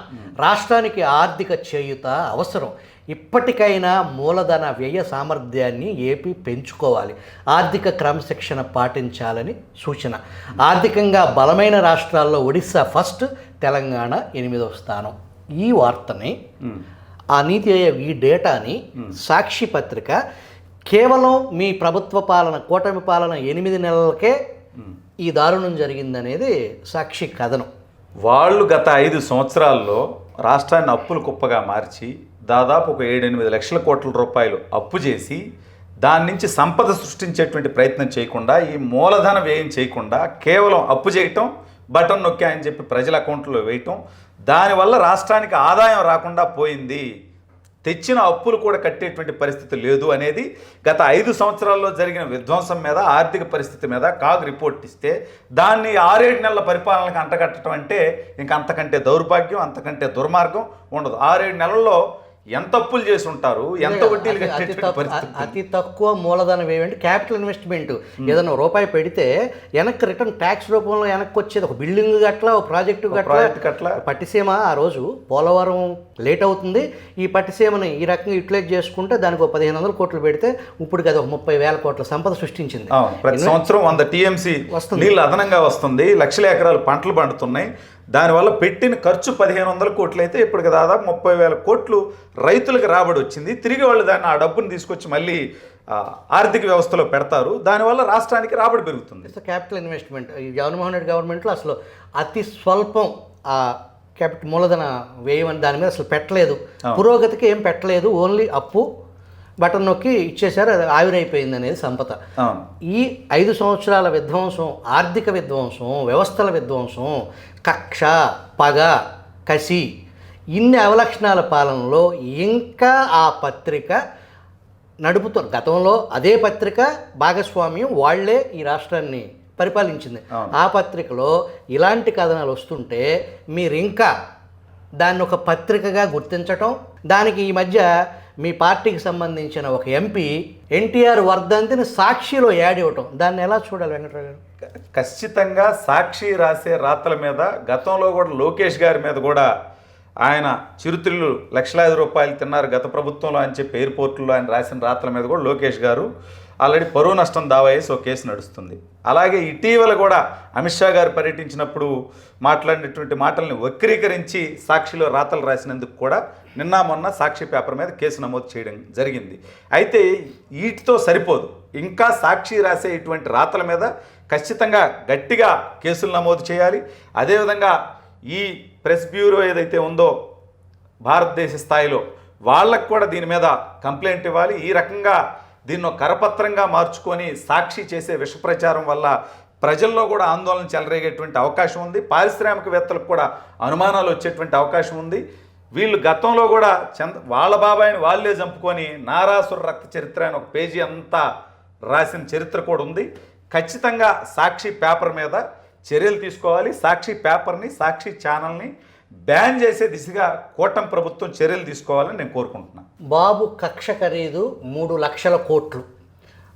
రాష్ట్రానికి ఆర్థిక చేయూత అవసరం. ఇప్పటికైనా మూలధన వ్యయ సామర్థ్యాన్ని ఏపీ పెంచుకోవాలి, ఆర్థిక క్రమశిక్షణ పాటించాలని సూచన. ఆర్థికంగా బలమైన రాష్ట్రాల్లో ఒడిశా ఫస్ట్, తెలంగాణ 8వ స్థానం. ఈ వార్తని, ఆ నీతి ఆయోగ్ ఈ డేటాని సాక్షి పత్రిక కేవలం మీ ప్రభుత్వ పాలన, కూటమి పాలన 8 నెలలకే ఈ దారుణం జరిగిందనేది సాక్షి కథనం. వాళ్ళు గత 5 సంవత్సరాల్లో రాష్ట్రాన్ని అప్పులు కుప్పగా మార్చి దాదాపు ఒక 7-8 లక్షల కోట్ల రూపాయలు అప్పు చేసి దాని నుంచి సంపద సృష్టించేటువంటి ప్రయత్నం చేయకుండా, ఈ మూలధన వ్యయం చేయకుండా కేవలం అప్పు చేయటం, బటన్ నొక్కా అని చెప్పి ప్రజల అకౌంట్లో వేయటం, దానివల్ల రాష్ట్రానికి ఆదాయం రాకుండా పోయింది. తెచ్చిన అప్పులు కూడా కట్టేటువంటి పరిస్థితి లేదు అనేది గత 5 సంవత్సరాల్లో జరిగిన విధ్వంసం మీద, ఆర్థిక పరిస్థితి మీద కాగ్ రిపోర్ట్ ఇస్తే దాన్ని 6-7 నెలల పరిపాలనకు అంటగట్టడం అంటే ఇంక అంతకంటే దౌర్భాగ్యం, అంతకంటే దుర్మార్గం ఉండదు. 6-7 నెలల్లో ఎంత అప్పులు చేసి ఉంటారు, ఎంత వడ్డీలు కట్టేటువంటి పరిస్థితి. అతి తక్కువ మూలధన వ్యయం అంటే క్యాపిటల్ ఇన్వెస్ట్మెంట్. ఏదైనా రూపాయి పెడితే వెనక్కి రిటర్న్ ట్యాక్స్ రూపంలో వెనక్కి వచ్చేది. ఒక బిల్డింగ్ గట్లా, ఒక ప్రాజెక్టు గట్లా. పట్టిసీమ ఆ రోజు పోలవరం లేట్ అవుతుంది, ఈ పట్టిసీమని ఈ రకంగా యూటిలైజ్ చేసుకుంటే దానికి ఒక 1500 కోట్లు పెడితే ఇప్పుడు అది ఒక 30,000 కోట్ల సంపద సృష్టించింది. ప్రతి సంవత్సరం 100 TMC నీళ్ళు అదనంగా వస్తుంది, లక్షల ఎకరాలు పంటలు పండుతున్నాయి. దానివల్ల పెట్టిన ఖర్చు 1500 కోట్లు అయితే ఇప్పటికి దాదాపు 30,000 కోట్లు రైతులకు రాబడి వచ్చింది. తిరిగి వాళ్ళు దాన్ని, ఆ డబ్బును తీసుకొచ్చి మళ్ళీ ఆర్థిక వ్యవస్థలో పెడతారు. దానివల్ల రాష్ట్రానికి రాబడి పెరుగుతుంది. క్యాపిటల్ ఇన్వెస్ట్మెంట్ ఈ జగన్మోహన్ రెడ్డి గవర్నమెంట్లో అసలు అతి స్వల్పం ఆ క్యాపిటల్ మూలధన వ్యయం అని దాని మీద అసలు పెట్టలేదు. పురోగతికి ఏం పెట్టలేదు, ఓన్లీ అప్పు, బటన్ నొక్కి ఇచ్చేసారు, అది ఆవిరైపోయింది అనేది సంపద. ఈ 5 సంవత్సరాల విధ్వంసం, ఆర్థిక విధ్వంసం, వ్యవస్థల విధ్వంసం, కక్ష, పగ, కసి, ఇన్ని అవలక్షణాల పాలనలో ఇంకా ఆ పత్రిక నడుపుతున్న, గతంలో అదే పత్రిక భాగస్వామ్యం వాళ్లే ఈ రాష్ట్రాన్ని పరిపాలించింది. ఆ పత్రికలో ఇలాంటి కథనాలు వస్తుంటే మీరు ఇంకా దాన్ని ఒక పత్రికగా గుర్తించటం, దానికి ఈ మధ్య మీ పార్టీకి సంబంధించిన ఒక ఎంపీ ఎన్టీఆర్ వర్ధంతిని సాక్షిలో యాడ్ ఇవ్వటం, దాన్ని ఎలా చూడాలి వెంకటరావు గారు? ఖచ్చితంగా సాక్షి రాసే రాతల మీద, గతంలో కూడా లోకేష్ గారి మీద కూడా ఆయన చిరుతిళ్ళు లక్షలాది రూపాయలు తిన్నారు గత ప్రభుత్వంలో అని చెప్పి ఎయిర్పోర్ట్లో ఆయన రాసిన రాతల మీద కూడా లోకేష్ గారు ఆల్రెడీ పరువు నష్టం దావా వేసి ఒక కేసు నడుస్తుంది. అలాగే ఇటీవల కూడా అమిత్ షా గారు పర్యటించినప్పుడు మాట్లాడినటువంటి మాటల్ని వక్రీకరించి సాక్షిలో రాతలు రాసినందుకు కూడా నిన్న మొన్న సాక్షి పేపర్ మీద కేసు నమోదు చేయడం జరిగింది. అయితే వీటితో సరిపోదు, ఇంకా సాక్షి రాసే ఇటువంటి రాతల మీద ఖచ్చితంగా గట్టిగా కేసులు నమోదు చేయాలి. అదేవిధంగా ఈ ప్రెస్ బ్యూరో ఏదైతే ఉందో భారతదేశ స్థాయిలో, వాళ్ళకు కూడా దీని మీద కంప్లైంట్ ఇవ్వాలి. ఈ రకంగా దీన్ని కరపత్రంగా మార్చుకొని సాక్షి చేసే విష ప్రచారం వల్ల ప్రజల్లో కూడా ఆందోళన చెలరేగేటువంటి అవకాశం ఉంది. పారిశ్రామికవేత్తలకు కూడా అనుమానాలు వచ్చేటువంటి అవకాశం ఉంది. వీళ్ళు గతంలో కూడా వాళ్ళ బాబాయిని వాళ్ళే చంపుకొని నారాసుర రక్త చరిత్ర అని ఒక పేజీ అంతా రాసిన చరిత్ర కూడా ఉంది. ఖచ్చితంగా సాక్షి పేపర్ మీద చర్యలు తీసుకోవాలి. సాక్షి పేపర్ని, సాక్షి ఛానల్ని బ్యాన్ చేసే దిశగా కూటమి ప్రభుత్వం చర్యలు తీసుకోవాలని నేను కోరుకుంటున్నాను. బాబు కక్ష ఖరీదు 3 లక్షల కోట్లు.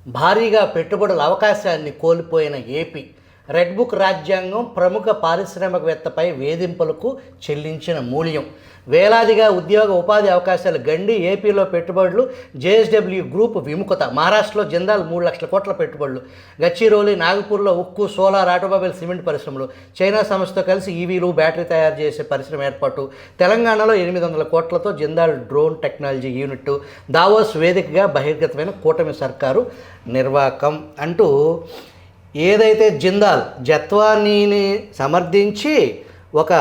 భారీగా పెట్టుబడుల అవకాశాన్ని కోల్పోయిన ఏపీ. రెడ్ బుక్ రాజ్యాంగం ప్రముఖ పారిశ్రామికవేత్తపై వేధింపులకు చెల్లించిన మూల్యం. వేలాదిగా ఉద్యోగ ఉపాధి అవకాశాలు గండి, ఏపీలో పెట్టుబడులు, జేఎస్డబ్ల్యూ గ్రూప్ విముఖత, మహారాష్ట్రలో జిందాల్ 3 లక్షల కోట్ల పెట్టుబడులు, గచ్చిరోలి, నాగపూర్లో ఉక్కు, సోలార్, ఆటోమొబైల్, సిమెంట్ పరిశ్రమలు, చైనా సంస్థతో కలిసి ఈవీలు, బ్యాటరీ తయారు చేసే పరిశ్రమ ఏర్పాటు, తెలంగాణలో 800 కోట్లతో Jindal drone technology unit, Davos వేదికగా బహిర్గతమైన కూటమి సర్కారు నిర్వాకం అంటూ ఏదైతే జిందాల్ జత్వానీని సమర్థించి ఒక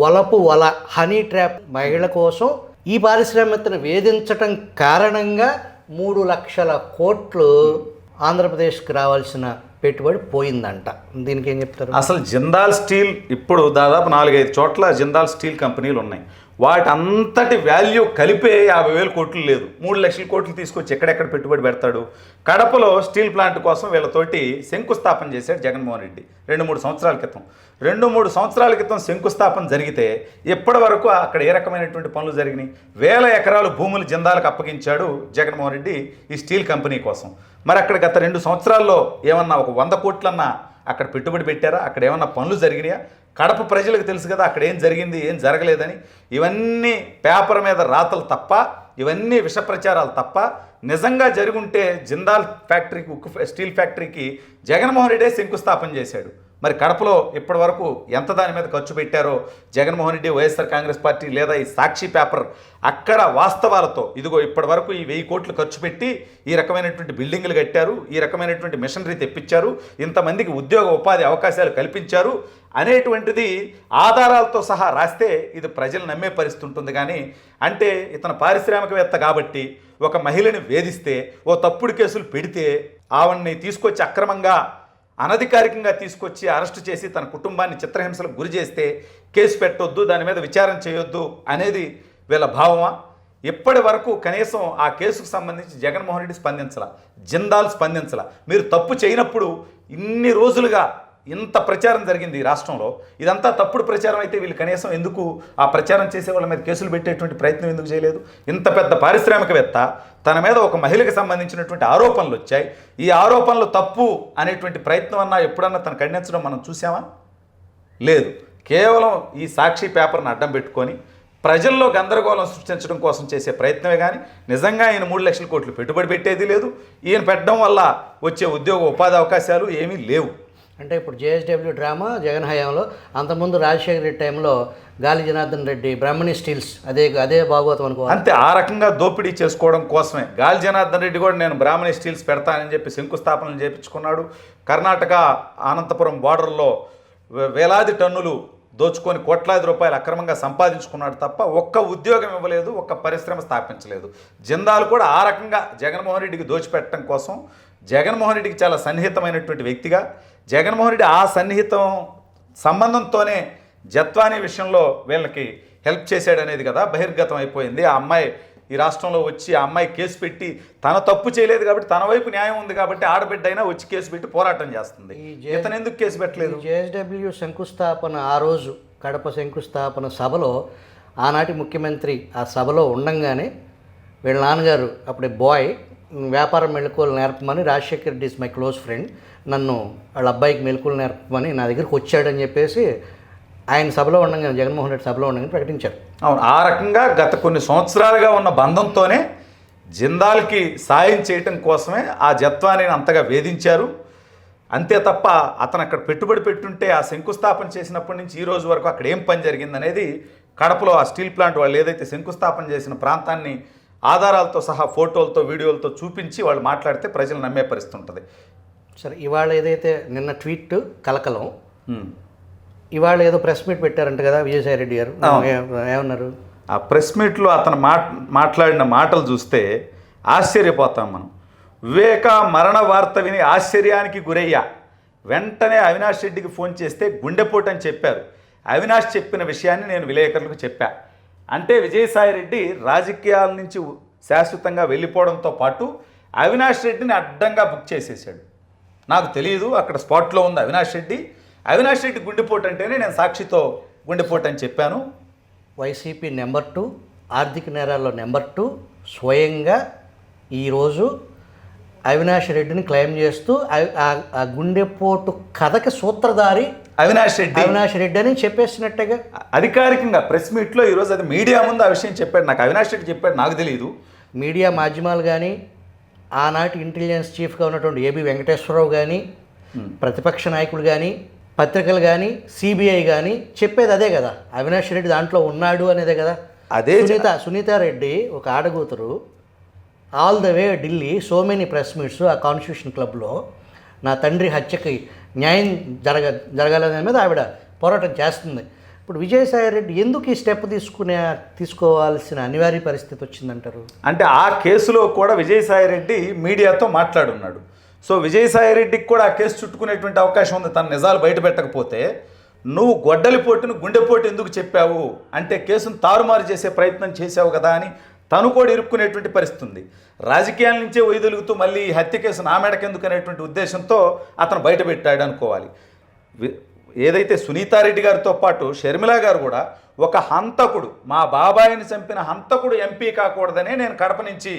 వల హనీ ట్రాప్ మహిళ కోసం ఈ పారిశ్రామికతను వేధించటం కారణంగా 3 లక్షల కోట్లు ఆంధ్రప్రదేశ్కి రావాల్సిన పెట్టుబడి పోయిందంట. దీనికి ఏం చెప్తారు? అసలు జిందాల్ స్టీల్ ఇప్పుడు దాదాపు 4-5 చోట్ల జిందాల్ స్టీల్ కంపెనీలు ఉన్నాయి. వాటి అంతటి వాల్యూ కలిపే 50,000 కోట్లు లేదు. 3 లక్షల కోట్లు తీసుకొచ్చి ఎక్కడెక్కడ పెట్టుబడి పెడతాడు? కడపలో స్టీల్ ప్లాంట్ కోసం వీళ్ళతోటి శంకుస్థాపన చేశాడు జగన్మోహన్ రెడ్డి 2-3 సంవత్సరాల క్రితం. 2-3 సంవత్సరాల క్రితం శంకుస్థాపన జరిగితే ఇప్పటి వరకు అక్కడ ఏ రకమైనటువంటి పనులు జరిగినాయి? 1000 ఎకరాలు భూములు జిందాలకు అప్పగించాడు జగన్మోహన్ రెడ్డి ఈ స్టీల్ కంపెనీ కోసం. మరి అక్కడ గత 2 సంవత్సరాల్లో ఏమన్నా ఒక 100 కోట్లన్నా అక్కడ పెట్టుబడి పెట్టారా? అక్కడ ఏమన్నా పనులు జరిగినాయా? కడప ప్రజలకు తెలుసు కదా అక్కడ ఏం జరిగింది, ఏం జరగలేదని. ఇవన్నీ పేపర్ మీద రాతలు తప్ప, ఇవన్నీ విష ప్రచారాలు తప్ప. నిజంగా జరుగుంటే జిందాల్ ఫ్యాక్టరీకి, ఉక్కు స్టీల్ ఫ్యాక్టరీకి జగన్మోహన్ రెడ్డి శంకుస్థాపన చేశాడు. మరి కడపలో ఇప్పటి వరకు ఎంత దాని మీద ఖర్చు పెట్టారో జగన్మోహన్ రెడ్డి, వైఎస్ఆర్ కాంగ్రెస్ పార్టీ లేదా ఈ సాక్షి పేపర్ అక్కడ వాస్తవాలతో ఇదిగో ఇప్పటి వరకు ఈ 1000 కోట్లు ఖర్చు పెట్టి ఈ రకమైనటువంటి బిల్డింగులు కట్టారు, ఈ రకమైనటువంటి మిషనరీ తెప్పించారు, ఇంతమందికి ఉద్యోగ ఉపాధి అవకాశాలు కల్పించారు అనేటువంటిది ఆధారాలతో సహా రాస్తే ఇది ప్రజలు నమ్మే పరిస్థితి ఉంటుంది. కానీ అంటే ఇతను పారిశ్రామికవేత్త కాబట్టి ఒక మహిళని వేధిస్తే, ఓ తప్పుడు కేసులు పెడితే ఆవిడ్ని తీసుకొచ్చి అక్రమంగా అనధికారికంగా తీసుకొచ్చి అరెస్టు చేసి తన కుటుంబాన్ని చిత్రహింసలకు గురి చేస్తే కేసు పెట్టొద్దు, దాని మీద విచారణ చేయొద్దు అనేది వీళ్ళ భావమా? ఇప్పటి వరకు కనీసం ఆ కేసుకు సంబంధించి జగన్మోహన్ రెడ్డి స్పందించాల, జిందాల్ స్పందించాల. మీరు తప్పు చేయనప్పుడు ఇన్ని రోజులుగా ఇంత ప్రచారం జరిగింది ఈ రాష్ట్రంలో, ఇదంతా తప్పుడు ప్రచారం అయితే వీళ్ళు కనీసం ఎందుకు ఆ ప్రచారం చేసే వాళ్ళ మీద కేసులు పెట్టేటువంటి ప్రయత్నం ఎందుకు చేయలేదు? ఇంత పెద్ద పారిశ్రామికవేత్త, తన మీద ఒక మహిళకి సంబంధించినటువంటి ఆరోపణలు వచ్చాయి, ఈ ఆరోపణలు తప్పు అనేటువంటి ప్రయత్నం అన్నా ఎప్పుడన్నా తను ఖండించడం మనం చూసామా? లేదు. కేవలం ఈ సాక్షి పేపర్ని అడ్డం పెట్టుకొని ప్రజల్లో గందరగోళం సృష్టించడం కోసం చేసే ప్రయత్నమే కానీ నిజంగా ఈయన 3 లక్షల కోట్లు పెట్టుబడి పెట్టేది లేదు. ఈయన పెట్టడం వల్ల వచ్చే ఉద్యోగ ఉపాధి అవకాశాలు ఏమీ లేవు. అంటే ఇప్పుడు జేఎస్డబ్ల్యూ డ్రామా జగన్ హయాంలో, అంతకుముందు రాజశేఖర రెడ్డి టైంలో గాలి జనార్దన్ రెడ్డి బ్రహ్మణి స్టీల్స్ అదే భాగవతం అనుకో. అంతే, ఆ రకంగా దోపిడీ చేసుకోవడం కోసమే గాలి జనార్దన్ రెడ్డి కూడా నేను బ్రాహ్మణి స్టీల్స్ పెడతానని చెప్పి శంకుస్థాపనలు చేయించుకున్నాడు. కర్ణాటక అనంతపురం బార్డర్లో వేలాది టన్నులు దోచుకొని కోట్లాది రూపాయలు అక్రమంగా సంపాదించుకున్నాడు తప్ప ఒక్క ఉద్యోగం ఇవ్వలేదు, ఒక్క పరిశ్రమ స్థాపించలేదు. జిందాల్ కూడా ఆ రకంగా జగన్మోహన్ రెడ్డికి దోచిపెట్టడం కోసం, జగన్మోహన్ రెడ్డికి చాలా సన్నిహితమైనటువంటి వ్యక్తిగా, జగన్మోహన్ రెడ్డి ఆ సన్నిహితం సంబంధంతోనే జత్వానీ విషయంలో వీళ్ళకి హెల్ప్ చేశాడనేది కదా బహిర్గతం అయిపోయింది. ఆ అమ్మాయి ఈ రాష్ట్రంలో వచ్చి ఆ అమ్మాయి కేసు పెట్టి తన తప్పు చేయలేదు కాబట్టి, తన వైపు న్యాయం ఉంది కాబట్టి ఆడబిడ్డ అయినా వచ్చి కేసు పెట్టి పోరాటం చేస్తుంది. ఇతను ఎందుకు కేసు పెట్టలేదు? జేఎస్డబ్ల్యూ శంకుస్థాపన, ఆ రోజు కడప శంకుస్థాపన సభలో ఆనాటి ముఖ్యమంత్రి ఆ సభలో ఉండంగానే వీళ్ళ నాన్నగారు అప్పుడే బాయ్ వ్యాపారం మెళకువలు నేర్పమని, Rajasekhar Reddy is my close friend, నన్ను వాళ్ళ అబ్బాయికి మెళకువలు నేర్పమని నా దగ్గరికి వచ్చాడని చెప్పేసి ఆయన సభలో ఉండగానే, జగన్మోహన్ రెడ్డి సభలో ఉండగానే ప్రకటించారు. అవును, ఆ రకంగా గత కొన్ని సంవత్సరాలుగా ఉన్న బంధంతోనే జిందాల్కి సాయం చేయటం కోసమే ఆ జత్వానీని అంతగా వేధించారు. అంతే తప్ప అతను అక్కడ పెట్టుబడి పెట్టుంటే ఆ శంకుస్థాపన చేసినప్పటి నుంచి ఈ రోజు వరకు అక్కడ ఏం పని జరిగిందనేది కడపలో ఆ స్టీల్ ప్లాంట్ వాళ్ళు ఏదైతే శంకుస్థాపన చేసిన ప్రాంతాన్ని ఆధారాలతో సహా ఫోటోలతో వీడియోలతో చూపించి వాళ్ళు మాట్లాడితే ప్రజలు నమ్మే పరిస్థితి ఉంటుంది. సరే, ఇవాళ ఏదైతే నిన్న ట్వీట్ కలకలం, ఇవాళ ఏదో ప్రెస్ మీట్ పెట్టారంట కదా విజయసాయి రెడ్డి గారు, ఏమన్నారు? ఆ ప్రెస్ మీట్లో అతను మాట్లాడిన మాటలు చూస్తే ఆశ్చర్యపోతాం మనం. వివేక మరణ వార్త విని ఆశ్చర్యానికి గురయ్యా, వెంటనే అవినాష్ రెడ్డికి ఫోన్ చేస్తే గుండెపోటు అని చెప్పారు. అవినాష్ చెప్పిన విషయాన్ని నేను విలేకరులకు చెప్పా. అంటే విజయసాయి రెడ్డి రాజకీయాల నుంచి శాశ్వతంగా వెళ్ళిపోవడంతో పాటు అవినాష్ రెడ్డిని అడ్డంగా బుక్ చేసేసాడు. నాకు తెలియదు, అక్కడ స్పాట్లో ఉంది అవినాష్ రెడ్డి. అవినాష్ రెడ్డి గుండెపోటు అంటేనే నేను సాక్షితో గుండెపోటు అని చెప్పాను. వైసీపీ నెంబర్ 2, ఆర్థిక నేరాల్లో నెంబర్ 2 స్వయంగా ఈరోజు అవినాష్ రెడ్డిని క్లెయిమ్ చేస్తూ ఆ గుండెపోటు కథకి సూత్రధారి అవినాష్ రెడ్డి అని చెప్పేసినట్టుగా అధికారికంగా ప్రెస్ మీట్లో ఈరోజు అది మీడియా ముందు ఆ విషయం చెప్పాడు. నాకు అవినాష్ రెడ్డి చెప్పాడు, నాకు తెలియదు. మీడియా మాధ్యమాలు కానీ, ఆనాటి ఇంటెలిజెన్స్ చీఫ్గా ఉన్నటువంటి ఏబి వెంకటేశ్వరరావు కానీ, ప్రతిపక్ష నాయకులు కానీ, పత్రికలు కానీ, సిబిఐ కానీ చెప్పేది అదే కదా, అవినాష్ రెడ్డి దాంట్లో ఉన్నాడు అనేదే కదా. అదే సునీతారెడ్డి ఒక ఆడగూతురు all the way Delhi so many press meets ఆ కాన్స్టిట్యూషన్ క్లబ్లో నా తండ్రి హత్యకి న్యాయం జరగాలనే మీద ఆవిడ పోరాటం చేస్తుంది. ఇప్పుడు విజయసాయి రెడ్డి ఎందుకు ఈ స్టెప్ తీసుకోవాల్సిన అనివార్య పరిస్థితి వచ్చిందంటారు? అంటే ఆ కేసులో కూడా విజయసాయి రెడ్డి మీడియాతో మాట్లాడున్నాడు. సో విజయసాయి రెడ్డికి కూడా ఆ కేసు చుట్టుకునేటువంటి అవకాశం ఉంది. తన నిజాలు బయట పెట్టకపోతే నువ్వు గొడ్డలిపోటును గుండెపోటు ఎందుకు చెప్పావు అంటే కేసును తారుమారు చేసే ప్రయత్నం చేశావు కదా అని తను కూడా ఇరుక్కునేటువంటి పరిస్థితి ఉంది. రాజకీయాల నుంచే వైదొలుగుతూ మళ్ళీ ఈ హత్య కేసు నా మేడకెందుకు అనేటువంటి ఉద్దేశంతో అతను బయట పెట్టాడు అనుకోవాలి. ఏదైతే సునీతారెడ్డి గారితో పాటు షర్మిల గారు కూడా ఒక హంతకుడు, మా బాబాయిని చంపిన హంతకుడు ఎంపీ కాకూడదనే నేను కడప నుంచి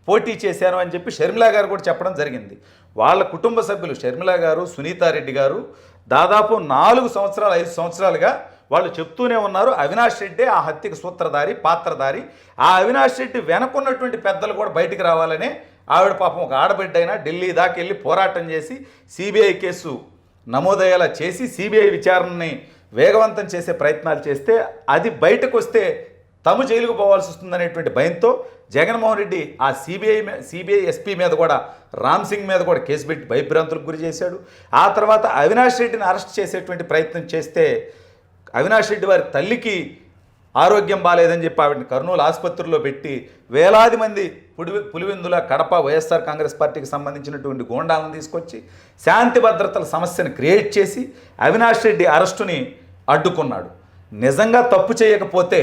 పోటీ చేశాను అని చెప్పి షర్మిల గారు కూడా చెప్పడం జరిగింది. వాళ్ళ కుటుంబ సభ్యులు షర్మిల గారు, సునీతారెడ్డి గారు దాదాపు 4 సంవత్సరాలు 5 సంవత్సరాలుగా వాళ్ళు చెప్తూనే ఉన్నారు అవినాష్ రెడ్డి ఆ హత్యకు సూత్రధారి, పాత్రధారి. ఆ అవినాష్ రెడ్డి వెనకున్నటువంటి పెద్దలు కూడా బయటికి రావాలనే ఆవిడ పాపం ఒక ఆడబిడ్డ అయినా ఢిల్లీ దాకా వెళ్ళి పోరాటం చేసి సిబిఐ కేసు నమోదయ్యేలా చేసి సిబిఐ విచారణని వేగవంతం చేసే ప్రయత్నాలు చేస్తే అది బయటకు వస్తే తము జైలుకు పోవాల్సి వస్తుందనేటువంటి భయంతో జగన్మోహన్ రెడ్డి ఆ సిబిఐ ఎస్పీ మీద కూడా, రామ్ సింగ్ మీద కూడా కేసు పెట్టి భయభ్రాంతులకు గురి చేశాడు. ఆ తర్వాత అవినాష్ రెడ్డిని అరెస్ట్ చేసేటువంటి ప్రయత్నం చేస్తే అవినాష్ రెడ్డి వారి తల్లికి ఆరోగ్యం బాగాలేదని చెప్పి ఆవిడని కర్నూలు ఆసుపత్రిలో పెట్టి వేలాది మంది పులివెందుల, కడప వైఎస్ఆర్ కాంగ్రెస్ పార్టీకి సంబంధించినటువంటి గోండాలను తీసుకొచ్చి శాంతి భద్రతల సమస్యను క్రియేట్ చేసి అవినాష్ రెడ్డి అరెస్టుని అడ్డుకున్నాడు. నిజంగా తప్పు చేయకపోతే